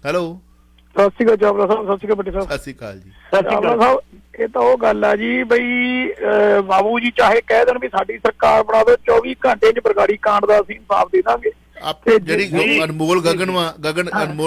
ਹੈਲੋ, ਸਤਿ ਸ਼੍ਰੀ ਅਕਾਲ ਚਾਵਲਾ ਸਾਹਿਬ। ਸਤਿ ਸ਼੍ਰੀ ਅਕਾਲ ਬੱਟੀ ਸਾਹਿਬ। ਸਤਿ ਸ਼੍ਰੀ ਅਕਾਲ ਜੀ। ਚਾਵਲਾ ਸਾਹਿਬ, ਇਹ ਤਾਂ ਉਹ ਗੱਲ ਆ ਜੀ ਬਈ ਬਾਬੂ ਜੀ ਚਾਹੇ ਕਹਿ ਦੇਣ ਵੀ ਸਾਡੀ ਸਰਕਾਰ ਬਣਾ ਦਿਓ, 24 ਘੰਟੇ 'ਚ ਬਰਗਾੜੀ ਕਾਂਡ ਦਾ ਅਸੀਂ ਇਨਸਾਫ ਦੇ ਦਾਂਗੇ। ਜਿਹੜੀ ਅਨਮੋਲ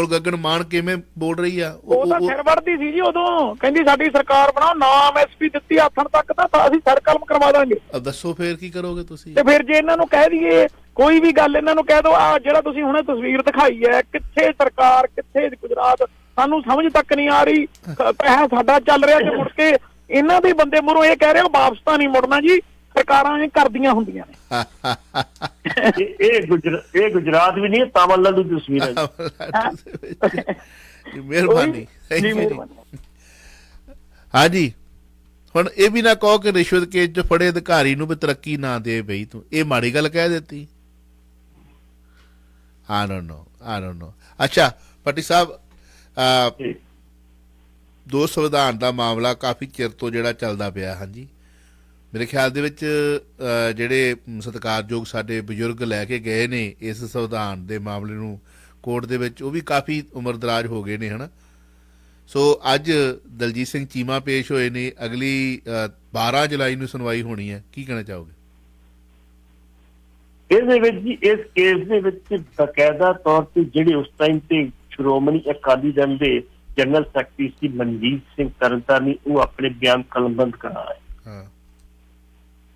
ਗਗਨ ਮਾਨ ਕਿਵੇਂ ਬੋਲ ਰਹੀ ਆ, ਉਹ ਤਾਂ ਸਿਰ ਵੜਦੀ ਸੀ ਜੀ ਉਦੋਂ, ਕਹਿੰਦੀ ਸਾਡੀ ਸਰਕਾਰ ਬਣਾਓ, ਨਾ MSP ਦਿੱਤੀ ਆਥਣ ਤੱਕ ਤਾਂ ਅਸੀਂ ਸਰ ਕਲਮ ਕਰਵਾ ਦਾਂਗੇ। ਦੱਸੋ ਫੇਰ ਕੀ ਕਰੋਗੇ ਤੁਸੀਂ? ਤੇ ਫਿਰ ਜੇ ਇਹਨਾਂ ਨੂੰ ਕਹਿ ਦਈਏ ਕੋਈ ਵੀ ਗੱਲ, ਇਹਨਾਂ ਨੂੰ ਕਹਿ ਦੋ ਆ ਜਿਹੜਾ ਤੁਸੀਂ ਹੁਣੇ ਤਸਵੀਰ ਦਿਖਾਈ ਹੈ, ਕਿੱਥੇ ਸਰਕਾਰ, ਕਿੱਥੇ ਗੁਜਰਾਤ, ਸਾਨੂੰ ਸਮਝ ਤੱਕ ਨਹੀਂ ਆ ਰਹੀ। ਪੈਸਾ ਸਾਡਾ ਚੱਲ ਰਿਹਾ ਤੇ ਮੁੜ ਕੇ ਇਹਨਾਂ ਦੇ ਬੰਦੇ ਮੂਹਰੋਂ ਇਹ ਕਹਿ ਰਹੇ ਵਾਪਸ ਤਾਂ ਨਹੀਂ ਮੁੜਨਾ ਜੀ, ਸਰਕਾਰਾਂ ਇਹ ਕਰਦੀਆਂ ਹੁੰਦੀਆਂ ਨੇ। ਇਹ ਗੁਜਰਾਤ ਵੀ ਨਹੀਂ, ਤਾਮਿਲਨਾਡੂ ਦੀ ਤਸਵੀਰ ਹੈ। ਮਿਹਰਬਾਨੀ, ਥੈਂਕ ਯੂ ਜੀ। ਹਾਂਜੀ, ਹੁਣ ਇਹ ਵੀ ਨਾ ਕਹੋ ਕਿ ਰਿਸ਼ਵਤ ਕੇਸ 'ਚ ਫੜੇ ਅਧਿਕਾਰੀ ਨੂੰ ਵੀ ਤਰੱਕੀ ਨਾ ਦੇ ਬਈ ਤੂੰ, ਇਹ ਮਾੜੀ ਗੱਲ ਕਹਿ ਦਿੱਤੀ। I don't know. ਅੱਛਾ ਭੱਟੀ ਸਾਹਿਬ, ਦੋ ਸੰਵਿਧਾਨ ਦਾ ਮਾਮਲਾ ਕਾਫੀ ਚਿਰ ਤੋਂ ਜਿਹੜਾ ਚੱਲਦਾ ਪਿਆ। ਹਾਂਜੀ, ਮੇਰੇ ਖਿਆਲ ਦੇ ਵਿੱਚ ਜਿਹੜੇ ਸਤਿਕਾਰਯੋਗ ਸਾਡੇ ਬਜ਼ੁਰਗ ਲੈ ਕੇ ਗਏ ਨੇ ਇਸ ਸੰਵਿਧਾਨ ਦੇ ਮਾਮਲੇ ਨੂੰ ਕੋਰਟ ਦੇ ਵਿੱਚ, ਉਹ ਵੀ ਕਾਫੀ ਉਮਰਦਰਾਜ ਹੋ ਗਏ ਨੇ, ਹੈ ਨਾ। ਸੋ ਅੱਜ ਦਲਜੀਤ ਸਿੰਘ ਚੀਮਾ ਪੇਸ਼ ਹੋਏ ਨੇ, ਅਗਲੀ 12 ਜੁਲਾਈ ਨੂੰ ਸੁਣਵਾਈ ਹੋਣੀ ਹੈ। ਕੀ ਕਹਿਣਾ ਚਾਹੋਗੇ? ਇਹਦੇ ਵਿੱਚ ਜੀ, ਇਸ ਕੇਸ ਦੇ ਵਿੱਚ ਬਕਾਇਦਾ ਤੌਰ ਤੇ ਜਿਹੜੇ ਉਸ ਟਾਈਮ ਤੇ ਸ਼੍ਰੋਮਣੀ ਅਕਾਲੀ ਦਲ ਦੇ ਜਨਰਲ ਸੈਕਟਰੀ ਸੀ ਮਨਜੀਤ ਸਿੰਘ ਤਰਨਤਾਰਨੀ, ਉਹ ਆਪਣੇ ਬਿਆਨ ਕਲਮਬੰਦ ਕਰਾ ਰਹੇ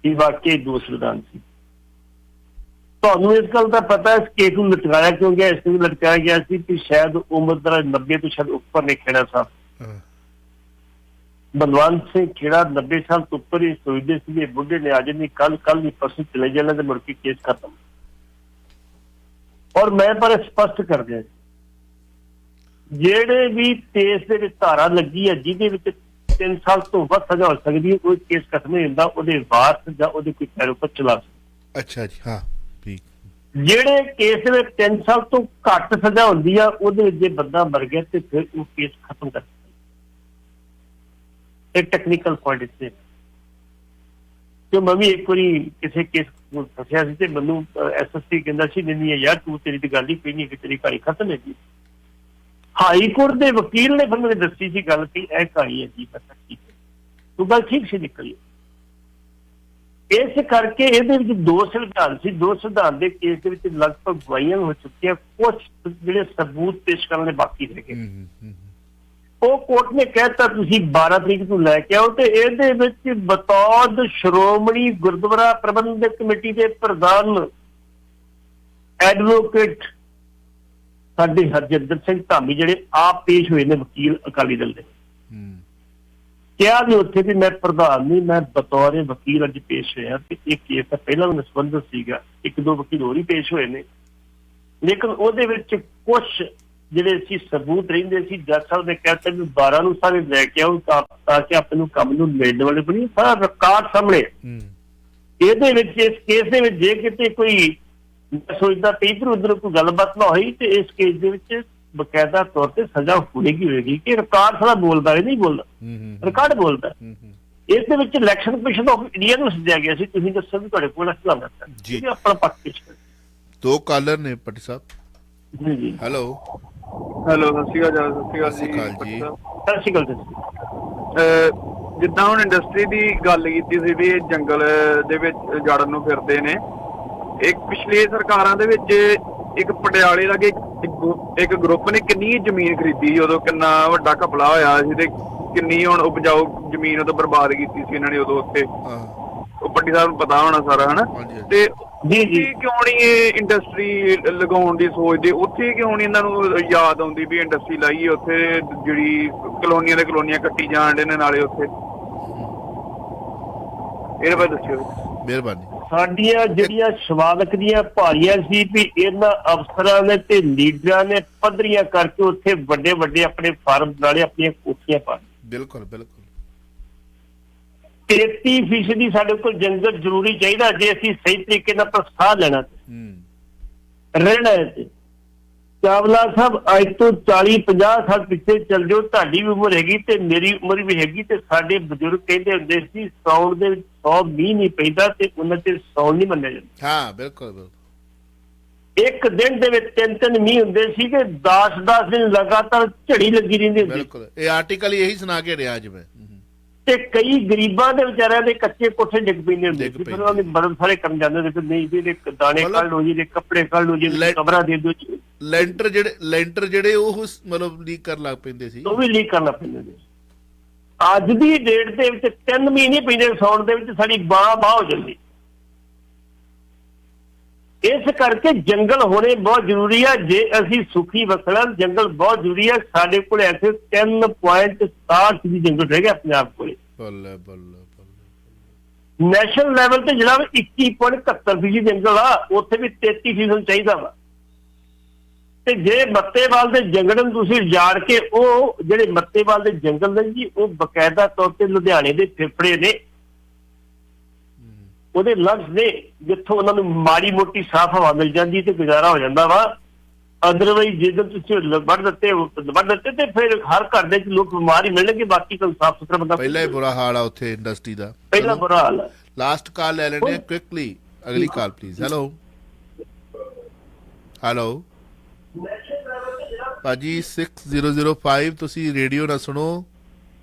ਇਹ ਵਾਕਈ ਦੋ ਸੰਵਿਧਾਨ ਸੀ। ਤੁਹਾਨੂੰ ਇਸ ਗੱਲ ਦਾ ਪਤਾ ਇਸ ਕੇਸ ਨੂੰ ਲਟਕਾਇਆ ਕਿਉਂ ਗਿਆ? ਇਸ ਨੂੰ ਲਟਕਾਇਆ ਗਿਆ ਸੀ ਕਿ ਸ਼ਾਇਦ ਉਮਰ ਦਾ 90 ਤੋਂ ਸ਼ਾਇਦ ਉੱਪਰ ਨੇ ਖੇੜਾ ਸਾਹਿਬ, ਬਲਵੰਤ ਸਿੰਘ ਖੇੜਾ 90 ਸਾਲ ਤੋਂ ਉੱਪਰ ਹੀ ਸੋਚਦੇ ਸੀਗੇ ਬੁੱਢੇ ਨੇ ਅੱਜ ਨਹੀਂ ਕੱਲ ਨਹੀਂ ਪਰਸੋਂ ਚਲੇ ਜਾਣਾ ਤੇ ਮੁੜ ਕੇ ਕੇਸ ਖਤਮ। ਔਰ ਮੈਂ ਪਰ ਸਪਸ਼ਟ ਕਰ ਦਿਆਂ, ਜਿਹੜੇ ਵੀ ਕੇਸ ਦੇ ਵਿੱਚ ਧਾਰਾ ਲੱਗੀ ਹੈ ਜਿਹਦੇ ਵਿੱਚ 3 ਸਾਲ ਤੋਂ ਵੱਧ ਸਜ਼ਾ ਹੋ ਸਕਦੀ ਹੈ, ਉਹ ਕੇਸ ਖਤਮ ਨਹੀਂ ਹੁੰਦਾ, ਉਹਦੇ ਵਾਰਸ ਜਾਂ ਉਹਦੇ ਕੋਈ ਪੈਰੋਂ ਪਰ ਚਲਾ ਸਕਦਾ। ਅੱਛਾ ਜੀ, ਹਾਂ ਠੀਕ। ਜਿਹੜੇ ਕੇਸ ਦੇ ਵਿੱਚ 3 ਸਾਲ ਤੋਂ ਘੱਟ ਸਜ਼ਾ ਹੁੰਦੀ ਆ, ਉਹਦੇ ਵਿੱਚ ਜੇ ਬੰਦਾ ਮਰ ਗਿਆ ਤੇ ਫਿਰ ਉਹ ਕੇਸ ਖਤਮ ਕਰ ਦਿੰਦਾ। ਇਹ ਟੈਕਨੀਕਲ ਪੁਆਇੰਟ ਇੱਥੇ ਕਿ ਮੈਂ ਵੀ ਇੱਕ ਵਾਰੀ ਕਿਸੇ ਕੇਸ ਨੂੰ ਫਸਿਆ ਸੀ ਤੇ ਮੈਨੂੰ ਐਸਐਸਪੀ ਕਹਿੰਦਾ ਸੀ ਨਹੀਂ ਯਾਰ ਤੂੰ, ਤੇਰੀ ਤੇ ਗੱਲ ਹੀ ਕੋਈ ਨਹੀਂ ਕਿ ਤੇਰੀ ਕਹਾਣੀ ਖਤਮ ਹੈ ਜੀ। ਹਾਈ ਕੋਰਟ ਦੇ ਵਕੀਲ ਨੇ ਫਿਰ ਮੈਨੂੰ ਦੱਸੀ ਸੀ ਗੱਲ ਕਿ ਇਹ ਕਹਾਣੀ ਹੈ ਜੀ। ਪਤਾ ਠੀਕ ਹੈ, ਤੂੰ ਗੱਲ ਠੀਕ ਸੀ ਨਿਕਲੀ। ਇਸ ਕਰਕੇ ਇਹਦੇ ਵਿੱਚ ਦੋ ਸੰਵਿਧਾਨ ਸੀ। ਦੋ ਸੰਵਿਧਾਨ ਦੇ ਕੇਸ ਦੇ ਵਿੱਚ ਲਗਭਗ ਗਵਾਹੀਆਂ ਹੋ ਚੁੱਕੀਆਂ, ਕੁਛ ਜਿਹੜੇ ਸਬੂਤ ਪੇਸ਼ ਕਰਨ ਦੇ ਬਾਕੀ ਰਹਿ ਗਏ। ਉਹ ਕੋਰਟ ਨੇ ਕਹਿਤਾ ਤੁਸੀਂ 12 ਤਰੀਕ ਨੂੰ ਲੈ ਕੇ ਆਓ, ਤੇ ਇਹਦੇ ਵਿੱਚ ਬਤੌਰ ਸ਼੍ਰੋਮਣੀ ਗੁਰਦੁਆਰਾ ਪ੍ਰਬੰਧਕ ਕਮੇਟੀ ਦੇ ਪ੍ਰਧਾਨ ਐਡਵੋਕੇਟ ਸਾਡੇ ਹਰਜਿੰਦਰ ਸਿੰਘ ਧਾਮੀ ਜਿਹੜੇ ਆਪ ਪੇਸ਼ ਹੋਏ ਨੇ ਵਕੀਲ ਅਕਾਲੀ ਦਲ ਦੇ, ਕਿਹਾ ਵੀ ਉੱਥੇ ਵੀ ਮੈਂ ਪ੍ਰਧਾਨ ਨਹੀਂ, ਮੈਂ ਬਤੌਰ ਵਕੀਲ ਅੱਜ ਪੇਸ਼ ਹੋਇਆ ਤੇ ਇਹ ਕੇਸ ਤਾਂ ਪਹਿਲਾਂ ਵੀ ਸੰਬੰਧਿਤ ਸੀਗਾ। 1-2 ਵਕੀਲ ਹੋਰ ਹੀ ਪੇਸ਼ ਹੋਏ ਨੇ, ਲੇਕਿਨ ਉਹਦੇ ਵਿੱਚ ਕੁਛ ਜਿਹੜੇ ਸੀ ਸਬੂਤ ਰਹਿੰਦੇ ਸੀ। ਜੱਜ ਸਾਹਿਬ ਨੇ ਕਹਿਤਾ ਵੀ 12 ਨੂੰ ਸਾਰੇ ਲੈ ਕੇ ਆਓ ਤਾਂ ਕਿ ਆਪਣੇ ਨੂੰ ਕੰਮ ਨੂੰ ਲੈਣ ਵਾਲੇ ਬਣੀ, ਸਾਰਾ ਰਿਕਾਰਡ ਸਾਹਮਣੇ। ਇਹਦੇ ਵਿੱਚ ਇਸ ਕੇਸ ਦੇ ਵਿੱਚ ਜੇ ਕਿਤੇ ਕੋਈ ਮੈਂ ਸੋਚਦਾ ਤੇ ਇੱਧਰ ਉੱਧਰ ਕੋਈ ਗੱਲਬਾਤ ਨਾ ਹੋਈ ਤੇ ਇਸ ਕੇਸ ਦੇ ਵਿੱਚ ਬਕਾਇਦਾ ਤੌਰ ਤੇ ਸਜ਼ਾ ਹੋਏਗੀ ਕਿ ਰਿਕਾਰਡ ਸਾਰਾ ਬੋਲਦਾ ਨਹੀਂ ਬੋਲਦਾ, ਰਿਕਾਰਡ ਬੋਲਦਾ। ਇਸ ਦੇ ਵਿੱਚ ਇਲੈਕਸ਼ਨ ਕਮਿਸ਼ਨ ਆਫ ਇੰਡੀਆ ਨੂੰ ਸੱਦਿਆ ਗਿਆ ਸੀ। ਤੁਸੀਂ ਦੱਸੋ ਵੀ ਤੁਹਾਡੇ ਕੋਲ ਹਵਾਲਾ ਜੀ ਆਪਣਾ ਪੱਖ ਪੇਸ਼ ਕਰੋ। ਦੋ ਕਾਲਰ ਨੇ ਭੱਟੀ ਸਾਹਿਬ। ਜੀ ਹੈਲੋ ਸਤਿ ਸ਼੍ਰੀ ਅਕਾਲ ਜੀ। ਸਤਿ ਸ਼੍ਰੀ ਅਕਾਲ। ਜਿੱਦਾਂ ਹੁਣ ਇੰਡਸਟਰੀ ਦੀ ਗੱਲ ਕੀਤੀ ਸੀ ਵੀ ਇਹ ਜੰਗਲ ਦੇ ਵਿੱਚ ਜੜਨ ਨੂੰ ਫਿਰਦੇ ਨੇ, ਇੱਕ ਪਿਛਲੀ ਸਰਕਾਰਾਂ ਦੇ ਵਿੱਚ ਇੱਕ ਪਟਿਆਲੇ ਲਾਗੇ ਇੱਕ ਗਰੁੱਪ ਨੇ ਕਿੰਨੀ ਜ਼ਮੀਨ ਖਰੀਦੀ, ਉਦੋਂ ਕਿੰਨਾ ਵੱਡਾ ਘਪਲਾ ਹੋਇਆ ਸੀ ਤੇ ਕਿੰਨੀ ਹੁਣ ਉਪਜਾਊ ਜ਼ਮੀਨ ਉਦੋਂ ਬਰਬਾਦ ਕੀਤੀ ਸੀ ਇਹਨਾਂ ਨੇ ਉਦੋਂ ਉੱਥੇ। ਉਹ ਪੱਟੀ ਸਾਹਿਬ ਨੂੰ ਪਤਾ ਹੋਣਾ ਸਾਰਾ, ਹਨਾ। ਤੇ ਜੀ ਕਿਉਂ ਨਹੀਂ ਇਹ ਇੰਡਸਟਰੀ ਲਗਾਉਣ ਦੀ ਸੋਚਦੇ? ਉੱਥੇ ਕਿਉਂ ਨਹੀਂ ਇਹਨਾਂ ਨੂੰ ਯਾਦ ਆਉਂਦੀ ਵੀ ਇੰਡਸਟਰੀ ਲਾਈਏ ਉੱਥੇ, ਜਿਹੜੀ ਕਲੋਨੀਆਂ ਦੇ ਕਲੋਨੀਆਂ ਕੱਟੀ ਜਾਣ ਦੇ ਨੇ ਨਾਲੇ ਉੱਥੇ? ਇਹਦੇ ਬਾਰੇ ਦੱਸਿਓ। ਮਿਹਰਬਾਨੀ। ਸਾਡੀਆਂ ਜਿਹੜੀਆਂ ਸਵਾਲਕ ਦੀਆਂ ਭਾਰੀਆਂ ਸੀ ਵੀ ਇਹਨਾਂ ਅਫਸਰਾਂ ਨੇ ਤੇ ਲੀਡਰਾਂ ਨੇ ਪੱਧਰੀਆਂ ਕਰਕੇ ਉੱਥੇ ਵੱਡੇ ਵੱਡੇ ਆਪਣੇ ਫਾਰਮ ਨਾਲੇ ਆਪਣੀਆਂ ਕੋਠੀਆਂ ਪਾ। ਬਿਲਕੁਲ ਬਿਲਕੁਲ। 33% ਸਾਡੇ ਕੋਲ ਜੰਗਲ ਜ਼ਰੂਰੀ ਚਾਹੀਦਾ ਜੇ ਅਸੀਂ ਸਹੀ ਤਰੀਕੇ ਨਾਲ ਪ੍ਰਸਥਾ ਲੈਣਾ ਰਹਿਣਾ ਹੈ। ਤੇ ਚਾਵਲਾ ਸਾਹਿਬ ਅੱਜ ਤੋਂ 40-50 ਸਾਲ ਪਿੱਛੇ ਚੱਲ ਜਾਓ, ਤੁਹਾਡੀ ਵੀ ਉਮਰ ਹੈਗੀ ਤੇ ਮੇਰੀ ਉਮਰ ਵੀ ਹੈਗੀ, ਤੇ ਸਾਡੇ ਬਜ਼ੁਰਗ ਕਹਿੰਦੇ ਹੁੰਦੇ ਸੀ ਸਾਉਣ ਦੇ ਵਿੱਚ 100 ਮੀਂਹ ਨਹੀਂ ਪੈਂਦਾ ਤੇ ਉਹਨਾਂ ਚ ਸਾਉਣ ਨਹੀਂ ਮੰਨਿਆ ਜਾਂਦਾ। ਹਾਂ ਬਿਲਕੁਲ ਬਿਲਕੁਲ। ਇੱਕ ਦਿਨ ਦੇ ਵਿੱਚ 3-3 ਮੀਂਹ ਹੁੰਦੇ ਸੀ ਕਿ 10-10 ਦਿਨ ਲਗਾਤਾਰ ਝੜੀ ਲੱਗੀ ਰਹਿੰਦੀ ਸੀ। ਬਿਲਕੁਲ, ਇਹ ਆਰਟੀਕਲ ਇਹੀ ਸੁਣਾ ਕੇ ਰਿਹਾ ਅੱਜ ਮੈਂ। ਤੇ ਕਈ ਗਰੀਬਾਂ ਦੇ ਵਿਚਾਰਿਆਂ ਦੇ ਕੱਚੇ ਕੋਠੇ ਡਿੱਗ ਪੈਂਦੇ ਹੁੰਦੇ ਸੀ, ਫਿਰ ਉਹਨਾਂ ਦੇ ਬਦਲ ਸਾਰੇ ਕਰਨ ਜਾਂਦੇ ਸੀ ਨਹੀਂ ਜੀ ਦੇ ਦਾਣੇ ਕੱਢ ਲਓ ਜੀ, ਦੇ ਕੱਪੜੇ ਕੱਢ ਲਓ ਜੀ, ਕਬਰਾਂ ਦੇ ਦਿਓ। ਲੈਂਟਰ ਜਿਹੜੇ ਉਹ ਮਤਲਬ ਲੀਕ ਕਰਨ ਲੱਗ ਪੈਂਦੇ ਸੀ, ਉਹ ਵੀ ਲੀਕ ਕਰਨਾ ਪੈਂਦੇ ਸੀ। ਅੱਜ ਦੀ ਡੇਟ ਦੇ ਵਿੱਚ 3 ਮਹੀਨੇ ਪੈਂਦੇ ਸਾਉਣ ਦੇ ਵਿੱਚ ਸਾਡੀ ਬਾਹ ਹੋ ਜਾਂਦੀ। ਇਸ ਕਰਕੇ ਜੰਗਲ ਹੋਣੇ ਬਹੁਤ ਜ਼ਰੂਰੀ ਆ ਜੇ ਅਸੀਂ ਸੁਖੀ ਵਸਣਾ। ਜੰਗਲ ਬਹੁਤ ਜ਼ਰੂਰੀ ਆ। ਸਾਡੇ ਕੋਲ ਐਸੇ 3.67 ਜੰਗਲ ਰਹਿ ਗਿਆ ਪੰਜਾਬ ਕੋਲੇ। ਨੈਸ਼ਨਲ ਲੈਵਲ ਤੇ ਜਿਹੜਾ 21.71% ਜੰਗਲ ਆ, ਉੱਥੇ ਵੀ 33% ਚਾਹੀਦਾ ਵਾ। ਤੇ ਜੇ ਮੱਤੇਵਾਲ ਦੇ ਜੰਗਲ ਨੂੰ ਤੁਸੀਂ ਜਾੜ ਕੇ, ਉਹ ਜਿਹੜੇ ਮੱਤੇਵਾਲ ਦੇ ਜੰਗਲ ਨੇ ਜੀ, ਉਹ ਬਕਾਇਦਾ ਤੌਰ ਤੇ ਲੁਧਿਆਣੇ ਦੇ ਫੇਫੜੇ ਨੇ, ਉਹਦੇ ਲੰਘ ਨੇ, ਜਿੱਥੋਂ ਉਹਨਾਂ ਨੂੰ ਮਾੜੀ ਮੋਟੀ ਸਾਫ਼ ਹਵਾ ਮਿਲ ਜਾਂਦੀ ਤੇ ਗੁਜ਼ਾਰਾ ਹੋ ਜਾਂਦਾ ਵਾ। ਅਦਰਵਾਈਜ਼ ਜਦੋਂ ਤੁਸੀਂ ਵੱਢ ਦਿੱਤੇ ਤੇ ਫਿਰ ਹਰ ਘਰ ਦੇ ਵਿੱਚ ਲੋਕ ਬਿਮਾਰ ਹੀ ਮਿਲਣਗੇ, ਬਾਕੀ ਕੋਈ ਸਾਫ਼ ਸੁਥਰਾ ਬੰਦਾ ਪਹਿਲਾਂ ਹੀ ਬੁਰਾ ਹਾਲ ਆ ਉੱਥੇ ਇੰਡਸਟਰੀ ਦਾ। ਪਹਿਲਾਂ ਬੁਰਾ ਹਾਲ ਹੈ। ਲਾਸਟ ਕਾਲ ਲੈ ਲੈਣੇ ਕੁਇਕਲੀ, ਅਗਲੀ ਕਾਲ ਪਲੀਜ਼। ਹੈਲੋ ਹੈਲੋ ਭਾਜੀ 6005, ਤੁਸੀਂ ਰੇਡੀਓ ਨਾ ਸੁਣੋ।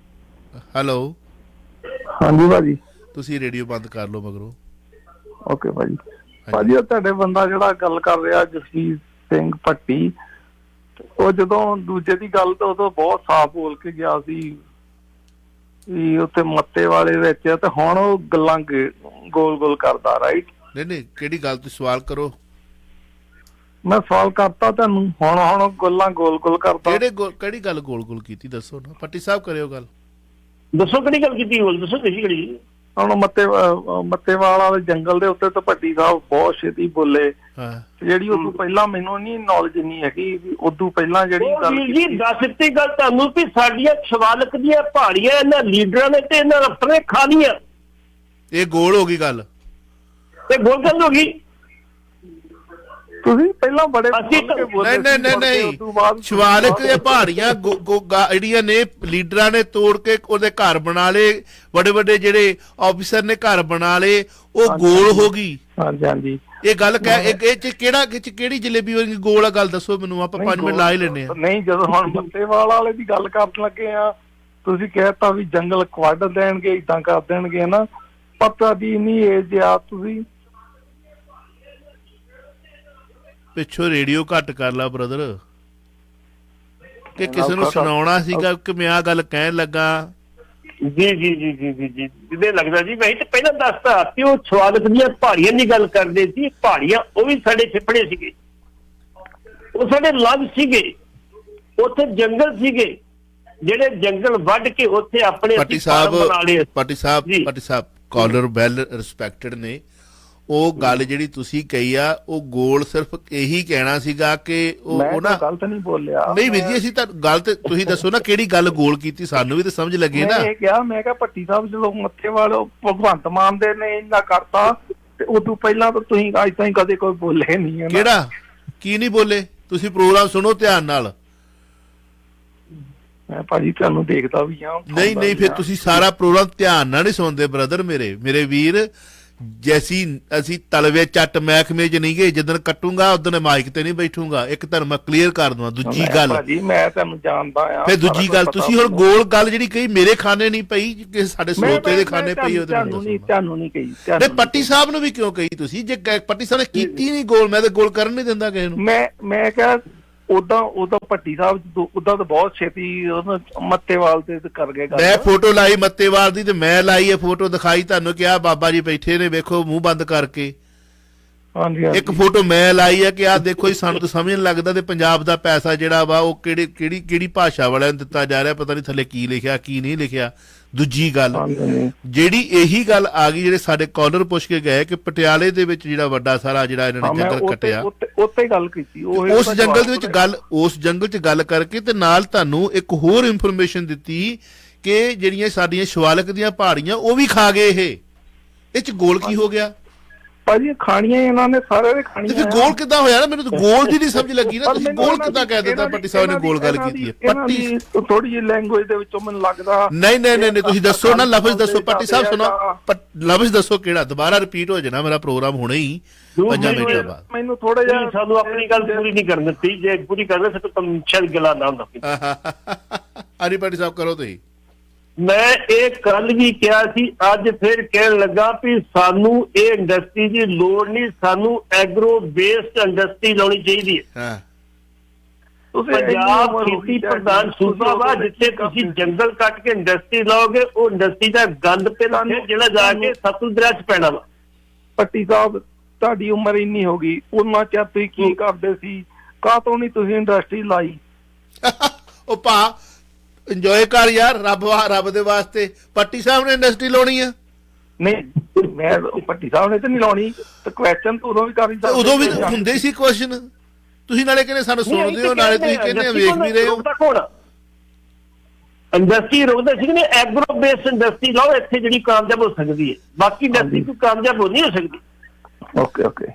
ਹੈਲੋ ਹਾਂਜੀ ਭਾਜੀ, ਤੁਸੀਂ ਰੇਡੀਓ ਬੰਦ ਕਰ ਲਓ ਮਗਰੋਂ। ਓਕੇ ਭਾਜੀ। ਭਾਜੀ ਉਹ ਤੁਹਾਡੇ ਬੰਦਾ ਜਿਹੜਾ ਗੱਲ ਕਰ ਰਿਹਾ ਜਸਵੀਰ ਸਿੰਘ ਭੱਟੀ, ਉਹ ਜਦੋਂ ਦੂਜੇ ਦੀ ਗੱਲ ਤਾਂ ਉਦੋਂ ਬਹੁਤ ਸਾਫ਼ ਬੋਲ ਕੇ ਗਿਆ ਸੀ ਵੀ ਉੱਥੇ ਮੱਤੇ ਵਾਲੇ ਵਿੱਚ, ਤੇ ਹੁਣ ਉਹ ਗੱਲਾਂ ਗੋਲ ਗੋਲ ਕਰਦਾ। ਰਾਈਟ? ਨਹੀਂ ਕਿਹੜੀ ਗੱਲ ਤੁਸੀਂ ਸਵਾਲ ਕਰੋ। ਮੈਂ ਸਵਾਲ ਕਰਤਾ ਤੁਹਾਨੂੰ, ਹੁਣ ਗੱਲਾਂ ਗੋਲ ਗੋਲ ਕਰਦਾ। ਕਿਹੜੀ ਗੱਲ ਗੋਲ ਗੋਲ ਕੀਤੀ ਦੱਸੋ ਨਾ, ਪੱਟੀ ਸਾਹਿਬ ਕਰਿਓ ਗੱਲ। ਦੱਸੋ ਕਿਹੜੀ ਗੱਲ ਕੀਤੀ, ਬੋਲ ਦੱਸੋ ਕਿਹੜੀ। ਹੁਣ ਮੱਤੇਵਾਲ ਵਾਲੇ ਜੰਗਲ ਦੇ ਉੱਤੇ ਤਾਂ ਭੱਟੀ ਸਾਹਿਬ ਬਹੁਤ ਛੇਤੀ ਬੋਲੇ। ਜਿਹੜੀ ਉਦੋਂ ਪਹਿਲਾਂ ਮੈਨੂੰ ਨਹੀਂ ਨੌਲੇਜ ਨਹੀਂ ਹੈਗੀ, ਉਦੋਂ ਪਹਿਲਾਂ ਜਿਹੜੀ ਗੱਲ ਜੀ ਦੱਸ ਦਿੱਤੀ ਗੱਲ ਤੁਹਾਨੂੰ ਵੀ ਸਾਡੀਆਂ ਸ਼ਿਵਾਲਕ ਦੀਆਂ ਪਹਾੜੀਆਂ ਇਹਨਾਂ ਲੀਡਰਾਂ ਨੇ ਤੇ ਇਹਨਾਂ ਅਫਸਰਾਂ ਨੇ ਖਾ ਲਈਆਂ। ਇਹ ਗੋਲ ਹੋ ਗਈ ਗੱਲ, ਤੇ ਗੋਲ ਗੱਲ ਹੋ ਗਈ। ਤੁਸੀਂ ਪਹਿਲਾਂ ਬੜੇ ਨਹੀਂ ਸ਼ਿਵਾਲਿਕ ਦੀਆਂ ਪਹਾੜੀਆਂ ਜਿਹੜੀਆਂ ਨੇ ਲੀਡਰਾਂ ਨੇ ਤੋੜ ਕੇ ਉਹਦੇ ਘਰ ਬਣਾ ਲਏ, ਵੱਡੇ ਵੱਡੇ ਜਿਹੜੇ ਆਫੀਸਰ ਨੇ ਘਰ ਬਣਾ ਲਏ, ਉਹ ਗੋਲ ਹੋ ਗਈ। ਹਾਂਜੀ ਹਾਂਜੀ, ਇਹ ਗੱਲ ਕਿਹੜੀ ਜਲੇਬੀ ਹੋਣੀ ਗੋਲ ਆ? ਗੱਲ ਦੱਸੋ ਮੈਨੂੰ, ਆਪਾਂ 5 ਮਿੰਟ ਲਾ ਹੀ ਲੈਣੇ ਆ। ਨਹੀਂ, ਜਦੋਂ ਹੁਣ ਮੱਤੇਵਾਲ ਵਾਲੇ ਦੀ ਗੱਲ ਕਰਨ ਲੱਗੇ ਆ, ਤੁਸੀਂ ਕਹਿਤਾ ਵੀ ਜੰਗਲ ਵੱਢ ਦੇਣਗੇ, ਏਦਾਂ ਕਰ ਦੇਣਗੇ ਨਾ, ਪਤਾ ਦੀ ਨਹੀਂ ਏਜ ਆ। ਤੁਸੀਂ ਪਿੱਛੋਂ ਰੇਡੀਓ ਘੱਟ ਕਰ ਲਾ ਬ੍ਰਦਰ, ਕਿ ਕਿਸੇ ਨੂੰ ਸੁਣਾਉਣਾ ਸੀਗਾ ਕਿ ਮੈਂ ਆ ਗੱਲ ਕਹਿਣ ਲੱਗਾ। ਜੀ ਜੀ ਜੀ ਜੀ ਜੀ ਜੀ ਜਿਹਦੇ ਲੱਗਦਾ ਜੀ, ਮੈਂ ਤਾਂ ਪਹਿਲਾਂ ਦੱਸਤਾ ਕਿ ਉਹ ਸ਼ਿਵਾਲਿਕ ਦੀਆਂ ਪਹਾੜੀਆਂ ਦੀ ਗੱਲ ਕਰਦੇ ਸੀ। ਪਹਾੜੀਆਂ ਉਹ ਵੀ ਸਾਡੇ ਫੇਫੜੇ ਸੀਗੇ, ਉਹ ਸਾਡੇ ਲੰਘ ਸੀਗੇ, ਉੱਥੇ ਜੰਗਲ ਸੀਗੇ, ਜਿਹੜੇ ਜੰਗਲ ਵੱਢ ਕੇ ਉੱਥੇ ਆਪਣੇ ਪੱਟੀ ਸਾਹਿਬ ਕਾਲਰ ਵੈਲ ਰਿਸਪੈਕਟਡ ਨੇ। ਉਹ ਗੱਲ ਜਿਹੜੀ ਤੁਸੀਂ ਕਹੀ ਆ, ਉਹ ਗੋਲ ਸਿਰਫ ਇਹੀ ਕਹਿਣਾ ਸੀਗਾ ਕਿ ਉਹ ਨਾ ਗਲਤ ਨਹੀਂ ਬੋਲਿਆ। ਨਹੀਂ ਵੀਰ ਜੀ, ਅਸੀਂ ਤਾਂ ਗੱਲ ਤੇ ਤੁਸੀਂ ਦੱਸੋ ਨਾ ਕਿਹੜੀ ਗੱਲ ਗੋਲ ਕੀਤੀ, ਸਾਨੂੰ ਵੀ ਤਾਂ ਸਮਝ ਲੱਗੇ ਨਾ। ਮੈਂ ਕਿਹਾ ਭੱਟੀ ਸਾਹਿਬ ਜਦੋਂ ਮੱਤੇਵਾਲ ਭਗਵੰਤ ਮਾਨ ਦੇ ਨੇ ਇੰਨਾ ਕਰਤਾ, ਤੇ ਉਦੋਂ ਪਹਿਲਾਂ ਤਾਂ ਤੁਸੀਂ ਅੱਜ ਤਾਈਂ ਕਦੇ ਕੋਈ ਬੋਲੇ ਨਹੀਂ। ਕਿਹੜਾ ਕੀ ਨਹੀਂ ਬੋਲੇ? ਤੁਸੀਂ ਪ੍ਰੋਗਰਾਮ ਸੁਣੋ ਧਿਆਨ ਨਾਲ। ਮੈਂ ਭਾਜੀ ਤੁਹਾਨੂੰ ਦੇਖਦਾ ਵੀ ਆ। ਨਹੀਂ ਫਿਰ ਤੁਸੀਂ ਸਾਰਾ ਪ੍ਰੋਗਰਾਮ ਧਿਆਨ ਨਾਲ ਨਹੀਂ ਸੁਣਦੇ ਬ੍ਰਦਰ ਮੇਰੇ ਵੀਰ। ਜੈਸੀ ਅਸੀਂ ਤਲਵੇ ਚੱਟ ਮਹਿਕਮੇ 'ਚ ਨਹੀਂ ਗਏ, ਜਿੱਦਣ ਕੱਟੂਗਾ ਉਦੋਂ ਮਾਈਕ ਤੇ ਨਹੀਂ ਬੈਠੂਗਾ। ਇੱਕ ਤੁਹਾਨੂੰ ਮੈਂ ਕਲੀਅਰ ਕਰ ਦਵਾਂ। ਦੂਜੀ ਗੱਲ ਮੈਂ ਤੁਹਾਨੂੰ ਜਾਣਦਾ ਆ। ਫਿਰ ਦੂਜੀ ਗੱਲ, ਤੁਸੀਂ ਹੁਣ ਗੋਲ ਗੱਲ ਜਿਹੜੀ ਕਹੀ ਮੇਰੇ ਖਾਨੇ ਨਹੀਂ ਪਈ, ਕਿਸੇ ਸਾਡੇ ਸਰੋਤੇ ਦੇ ਖਾਨੇ ਪਈ, ਉਹਦੇ ਤੁਹਾਨੂੰ ਨਹੀਂ ਕਹੀ। ਨਹੀਂ ਪੱਟੀ ਸਾਹਿਬ ਨੂੰ ਵੀ ਕਿਉਂ ਕਹੀ ਤੁਸੀਂ? ਜੇ ਪੱਟੀ ਸਾਹਿਬ ਨੇ ਕੀਤੀ ਨਹੀਂ ਗੋਲ, ਮੈਂ ਤਾਂ ਗੋਲ ਕਰਨ ਨਹੀਂ ਦਿੰਦਾ ਕਿਸੇ ਨੂੰ। ਮੈਂ ਕਿਹਾ ਉਦਾਂ ਭੱਟੀ ਸਾਹਿਬ ਉਦਾਂ ਤਾਂ ਬਹੁਤ ਛੇਤੀ ਮੱਤੇਵਾਲ ਤੇ ਕਰ ਗਏ। ਮੈਂ ਫੋਟੋ ਲਾਈ ਮੱਤੇਵਾਲ ਦੀ, ਤੇ ਮੈਂ ਲਾਈ ਇਹ ਫੋਟੋ ਦਿਖਾਈ ਤੁਹਾਨੂੰ, ਕਿਹਾ ਬਾਬਾ ਜੀ ਬੈਠੇ ਨੇ, ਵੇਖੋ ਮੂੰਹ ਬੰਦ ਕਰਕੇ। ਇੱਕ ਫੋਟੋ ਮੈਂ ਲਾਈ ਹੈ ਕਿ ਆਹ ਦੇਖੋ ਜੀ, ਸਾਨੂੰ ਤਾਂ ਸਮਝ ਨਹੀਂ ਲੱਗਦਾ ਤੇ ਪੰਜਾਬ ਦਾ ਪੈਸਾ ਜਿਹੜਾ ਵਾ ਉਹ ਕਿਹੜੀ ਭਾਸ਼ਾ ਵਾਲਿਆਂ ਨੂੰ ਦਿੱਤਾ ਜਾ ਰਿਹਾ, ਪਤਾ ਨਹੀਂ ਥੱਲੇ ਕੀ ਲਿਖਿਆ ਕੀ ਨਹੀਂ ਲਿਖਿਆ। ਦੂਜੀ ਗੱਲ ਜਿਹੜੀ ਇਹੀ ਗੱਲ ਆ ਗਈ, ਜਿਹੜੇ ਸਾਡੇ ਕਾਲਰ ਪੁੱਛ ਕੇ ਗਏ ਕਿ ਪਟਿਆਲੇ ਦੇ ਵਿੱਚ ਜਿਹੜਾ ਵੱਡਾ ਸਾਰਾ ਜਿਹੜਾ ਇਹਨਾਂ ਨੇ ਜੰਗਲ ਕੱਟਿਆ, ਉੱਤੇ ਗੱਲ ਕੀਤੀ। ਉਸ ਜੰਗਲ ਦੇ ਵਿੱਚ ਉਸ ਜੰਗਲ 'ਚ ਗੱਲ ਕਰਕੇ ਤੇ ਨਾਲ ਤੁਹਾਨੂੰ ਇੱਕ ਹੋਰ ਇਨਫੋਰਮੇਸ਼ਨ ਦਿੱਤੀ ਕਿ ਜਿਹੜੀਆਂ ਸਾਡੀਆਂ ਸ਼ਿਵਾਲਿਕ ਦੀਆਂ ਪਹਾੜੀਆਂ ਉਹ ਵੀ ਖਾ ਗਏ। ਇਹ 'ਚ ਗੋਲ ਕੀ ਹੋ ਗਿਆ? ਭਾਜੀ ਖਾਣੀਆਂ ਇਹਨਾਂ ਨੇ ਸਾਰੇ ਦੇ ਖਾਣੀਆਂ। ਫਿਰ ਗੋਲ ਕਿੱਦਾਂ ਹੋਇਆ ਨਾ? ਮੈਨੂੰ ਤਾਂ ਗੋਲ ਦੀ ਨਹੀਂ ਸਮਝ ਲੱਗੀ ਨਾ। ਤੁਸੀਂ ਗੋਲ ਕਿੱਦਾਂ ਕਹਿ ਦਿੱਤਾ? ਪੱਟੀ ਸਾਹਿਬ ਨੇ ਗੋਲ ਗੱਲ ਕੀਤੀ ਹੈ। ਪੱਟੀ ਥੋੜੀ ਜਿਹੀ ਲੈਂਗੁਏਜ ਦੇ ਵਿੱਚੋਂ ਮੈਨੂੰ ਲੱਗਦਾ। ਨਹੀਂ ਤੁਸੀਂ ਦੱਸੋ ਨਾ, ਲਫ਼ਜ਼ ਦੱਸੋ। ਪੱਟੀ ਸਾਹਿਬ ਸੁਣੋ, ਲਫ਼ਜ਼ ਦੱਸੋ ਕਿਹੜਾ? ਦੁਬਾਰਾ ਰਿਪੀਟ ਹੋ ਜਾਣਾ ਮੇਰਾ ਪ੍ਰੋਗਰਾਮ ਹੁਣੇ ਹੀ 5 ਮਿੰਟਾਂ ਬਾਅਦ। ਮੈਨੂੰ ਥੋੜਾ ਜਿਹਾ ਸਾਨੂੰ ਆਪਣੀ ਗੱਲ ਪੂਰੀ ਨਹੀਂ ਕਰਨ ਦਿੱਤੀ। ਜੇ ਪੂਰੀ ਕਰਨਾ ਸੀ ਤਾਂ ਸ਼ਾਇਦ ਗੱਲਾਂ ਨਾ ਹੁੰਦਾ। ਹਰੀ ਪੱਟੀ ਸਾਹਿਬ ਕਰੋ ਤੁਸੀਂ। ਮੈਂ ਇਹ ਕੱਲ ਵੀ ਕਿਹਾ ਸੀ, ਅੱਜ ਫਿਰ ਕਹਿਣ ਲੱਗਾ ਵੀ ਸਾਨੂੰ ਇਹ ਇੰਡਸਟਰੀ ਦੀ ਲੋੜ ਨਹੀਂ, ਸਾਨੂੰ ਐਗਰੋ ਬੇਸਡ ਇੰਡਸਟਰੀ ਲਾਉਣੀ ਚਾਹੀਦੀ ਹੈ। ਪੰਜਾਬ ਖੇਤੀ ਪ੍ਰਧਾਨ ਸੂਬਾ ਵਾ, ਜਿੱਥੇ ਤੁਸੀਂ ਜੰਗਲ ਕੱਟ ਕੇ ਇੰਡਸਟਰੀ ਲਾਓਗੇ, ਉਹ ਇੰਡਸਟਰੀ ਦਾ ਗੰਦ ਪਹਿਲਾਂ ਜਿਹੜਾ ਜਾ ਕੇ ਸਤਲੁਜ ਦਰਿਆ 'ਚ ਪੈਣਾ ਵਾ। ਪੱਟੀ ਸਾਹਿਬ ਤੁਹਾਡੀ ਉਮਰ ਇੰਨੀ ਹੋ ਗਈ, ਉਹਨਾਂ ਚਿਰ ਤੁਸੀਂ ਕੀ ਕਰਦੇ ਸੀ? ਕਾਹਤੋਂ ਨਹੀਂ ਤੁਸੀਂ ਇੰਡਸਟਰੀ ਲਾਈ? ਉਹ ਭਾ ਇੰਜੋਏ ਕਰ ਯਾਰ, ਰੱਬ ਦੇ ਵਾਸਤੇ। ਪੱਟੀ ਸਾਹਿਬ ਨੇ ਇੰਡਸਟਰੀ ਲਾਉਣੀ ਆ? ਨਹੀਂ ਮੈਂ ਭੱਟੀ ਸਾਹਿਬ ਨੇ ਤੇ ਨਹੀਂ ਲਾਉਣੀ ਤੇ ਕੁਐਸਚਨ ਤਾਂ ਉਦੋਂ ਵੀ ਕਰ ਹੀ ਤੇ ਸਕਦੇ ਉਦੋਂ ਵੀ ਹੁੰਦੇ ਸੀ ਕੁਐਸਚਨ। ਤੁਸੀਂ ਨਾਲੇ ਕਹਿੰਦੇ ਸਾਨੂੰ ਸੁਣਦੇ ਹੋ, ਨਾਲੇ ਤੁਸੀਂ ਕਹਿੰਦੇ ਵੇਖ ਵੀ ਰਹੇ ਹੋ। ਇੰਡਸਟਰੀ ਰੋਕਦਾ ਸੀ ਕਿ ਐਗਰੋ ਬੇਸਡ ਇੰਡਸਟਰੀ ਲਾਓ, ਇੱਥੇ ਜਿਹੜੀ ਕਾਮਯਾਬ ਹੋ ਸਕਦੀ ਹੈ, ਬਾਕੀ ਇੰਡਸਟਰੀ ਕੋਈ ਕਾਮਯਾਬ ਹੋ ਨਹੀਂ ਹੋ ਸਕਦੀ। ਓਕੇ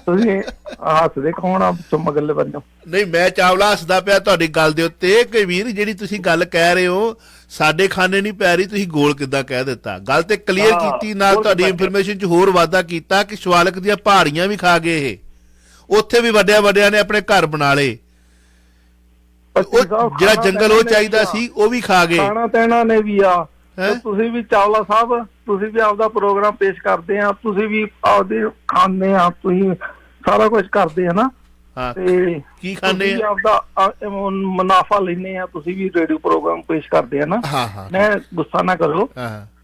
ਤੁਸੀਂ ਹੱਸਦੇ ਕੌਣ ਆ ਚੁੰਮਗਲੇ ਬੰਨੋ? ਨਹੀਂ, ਮੈਂ ਚਾਵਲਾ ਹੱਸਦਾ ਪਿਆ ਤੁਹਾਡੀ ਗੱਲ ਦੇ ਉੱਤੇ ਕਿ ਵੀਰ ਜਿਹੜੀ ਤੁਸੀਂ ਗੱਲ ਕਹਿ ਰਹੇ ਹੋ ਸਾਡੇ ਖਾਨੇ ਨਹੀਂ ਪੈ ਰਹੀ, ਤੁਸੀਂ ਗੋਲ ਕਿੱਦਾਂ ਕਹਿ ਦਿੱਤਾ। ਗੱਲ ਤੇ ਕਲੀਅਰ ਕੀਤੀ, ਨਾਲ ਤੁਹਾਡੀ ਇਨਫੋਰਮੇਸ਼ਨ 'ਚ ਹੋਰ ਵਾਧਾ ਕੀਤਾ ਕਿ ਸ਼ਿਵਾਲਿਕ ਦੀਆਂ ਪਹਾੜੀਆਂ ਵੀ ਖਾ ਗਏ ਇਹ, ਉੱਥੇ ਵੀ ਵੱਡਿਆਂ ਨੇ ਆਪਣੇ ਘਰ ਬਣਾ ਲਏ। ਜਿਹੜਾ ਜੰਗਲ ਉਹ ਚਾਹੀਦਾ ਸੀ ਉਹ ਵੀ ਖਾ ਗਏ। ਖਾਣਾ ਤੈਣਾ ਨੇ ਵੀ ਆ। ਤੁਸੀਂ ਵੀ ਚਾਵਲਾ ਸਾਹਿਬ, ਤੁਸੀਂ ਵੀ ਆਪਦਾ ਪ੍ਰੋਗਰਾਮ ਪੇਸ਼ ਕਰਦੇ ਆ, ਤੁਸੀਂ ਵੀ ਆਪਦੇ ਖਾਂਦੇ ਆ, ਤੁਸੀਂ ਸਾਰਾ ਕੁਝ ਕਰਦੇ ਆ ਨਾ। ਤੇ ਕੀ ਖਾਂਦੇ ਆ? ਆਪਦਾ ਮੁਨਾਫਾ ਲੈਂਦੇ ਆ, ਤੁਸੀਂ ਵੀ ਰੇਡੀਓ ਪ੍ਰੋਗਰਾਮ ਪੇਸ਼ ਕਰਦੇ ਆ ਨਾ। ਮੈਂ ਗੁੱਸਾ ਨਾ ਕਰੋ,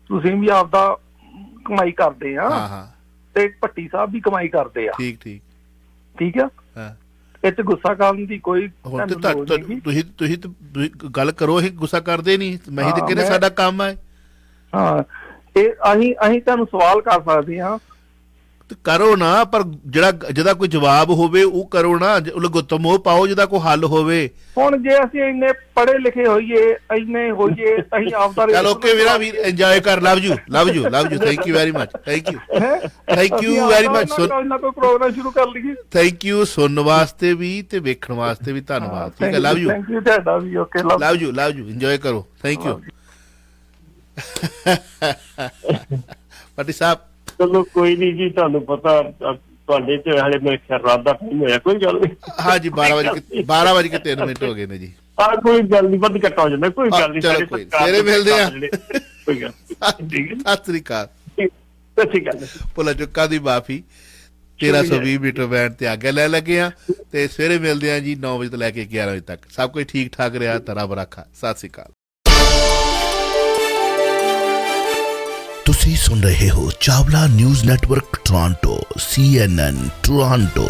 ਤੁਸੀਂ ਵੀ ਆਪਦਾ ਕਮਾਈ ਕਰਦੇ ਆ ਤੇ ਭੱਟੀ ਸਾਹਿਬ ਵੀ ਕਮਾਈ ਕਰਦੇ ਆ। ਠੀਕ ਆ, ਇਹ ਚ ਗੁੱਸਾ ਕਰਨ ਦੀ ਕੋਈ ਤੁਸੀਂ ਗੱਲ ਕਰੋ, ਇਹ ਗੁੱਸਾ ਕਰਦੇ ਨਹੀਂ। ਮੈਂ ਹੀ ਤੇ ਕਹਿੰਦਾ ਸਾਡਾ ਕੰਮ ਹੈ। ਹਾਂ, ਇਹ ਅਸੀਂ ਤੁਹਾਨੂੰ ਸਵਾਲ ਕਰ ਸਕਦੇ ਹਾਂ ਤੇ ਕਰੋ ਨਾ, ਪਰ ਜਿਹਦਾ ਕੋਈ ਜਵਾਬ ਹੋਵੇ ਉਹ ਕਰੋ ਨਾ, ਲਗੁੱਤਮ ਉਹ ਪਾਓ ਜਿਹਦਾ ਕੋਈ ਹੱਲ ਹੋਵੇ। ਹੁਣ ਜੇ ਅਸੀਂ ਇੰਨੇ ਪੜ੍ਹੇ ਲਿਖੇ ਹੋਈਏ, ਇੰਨੇ ਹੋਈਏ, ਅਸੀਂ ਆਪਦਾ ਚਲ ਓਕੇ ਮੇਰਾ ਵੀਰ, ਇੰਜੋਏ ਕਰ। Love you thank you very much. Thank you very much. ਕੋਈ ਪ੍ਰੋਗਰਾਮ ਸ਼ੁਰੂ ਕਰ ਲਈਏ। ਥੈਂਕ ਯੂ ਸੁਣਨ ਵਾਸਤੇ ਵੀ ਤੇ ਵੇਖਣ ਵਾਸਤੇ ਵੀ ਧੰਨਵਾਦ। ਠੀਕ ਹੈ, ਲਵ ਯੂ। ਥੈਂਕ ਯੂ ਤੁਹਾਡਾ ਵੀ। ਓਕੇ, ਲਵ ਯੂ ਇੰਜੋਏ ਕਰੋ। ਥੈਂਕ ਯੂ ਭੱਟੀ ਸਾਹਿਬ। ਚਲੋ ਕੋਈ ਨਹੀਂ ਜੀ, ਤੁਹਾਨੂੰ ਪਤਾ ਤੁਹਾਡੇ ਤੇ ਹਾਲੇ ਮੇਰੇ ਖਿਆਲ ਰਾਤ ਦਾ ਟਾਈਮ ਹੋਇਆ, ਕੋਈ ਗੱਲ ਨਹੀਂ। ਹਾਂ ਜੀ, 12:03 ਹੋ ਗਏ ਨੇ ਜੀ। ਕੋਈ ਗੱਲ ਨਹੀਂ, ਵੱਧ ਘੱਟ ਹੋ ਜਾਂਦਾ, ਕੋਈ ਗੱਲ ਨਹੀਂ। ਸਵੇਰੇ ਮਿਲਦੇ ਆ। ਕੋਈ ਗੱਲ ਠੀਕ ਹੈ। ਸਤਿ ਸ੍ਰੀ ਅਕਾਲ। ਠੀਕ ਹੈ। ਭੁੱਲਾ ਚੁੱਕਾ ਦੀ ਮਾਫੀ। 1320 ਮੀਟਰ ਬੈਂਡ ਤੇ ਆਗੇ ਲੈ ਲੱਗੇ ਆ ਤੇ ਸਵੇਰੇ ਮਿਲਦੇ ਆ ਜੀ 9 ਵਜੇ ਤੋਂ ਲੈ ਕੇ 11 ਵਜੇ ਤੱਕ। ਸਭ ਕੁਝ ਠੀਕ ਠਾਕ ਰਿਹਾ ਤਾਂ ਰੱਬ ਰਾਖਾ। ਸਤਿ ਸ੍ਰੀ ਅਕਾਲ। ਤੁਸੀਂ ਸੁਣ ਰਹੇ ਹੋ Chawla news network Toronto CNN Toronto.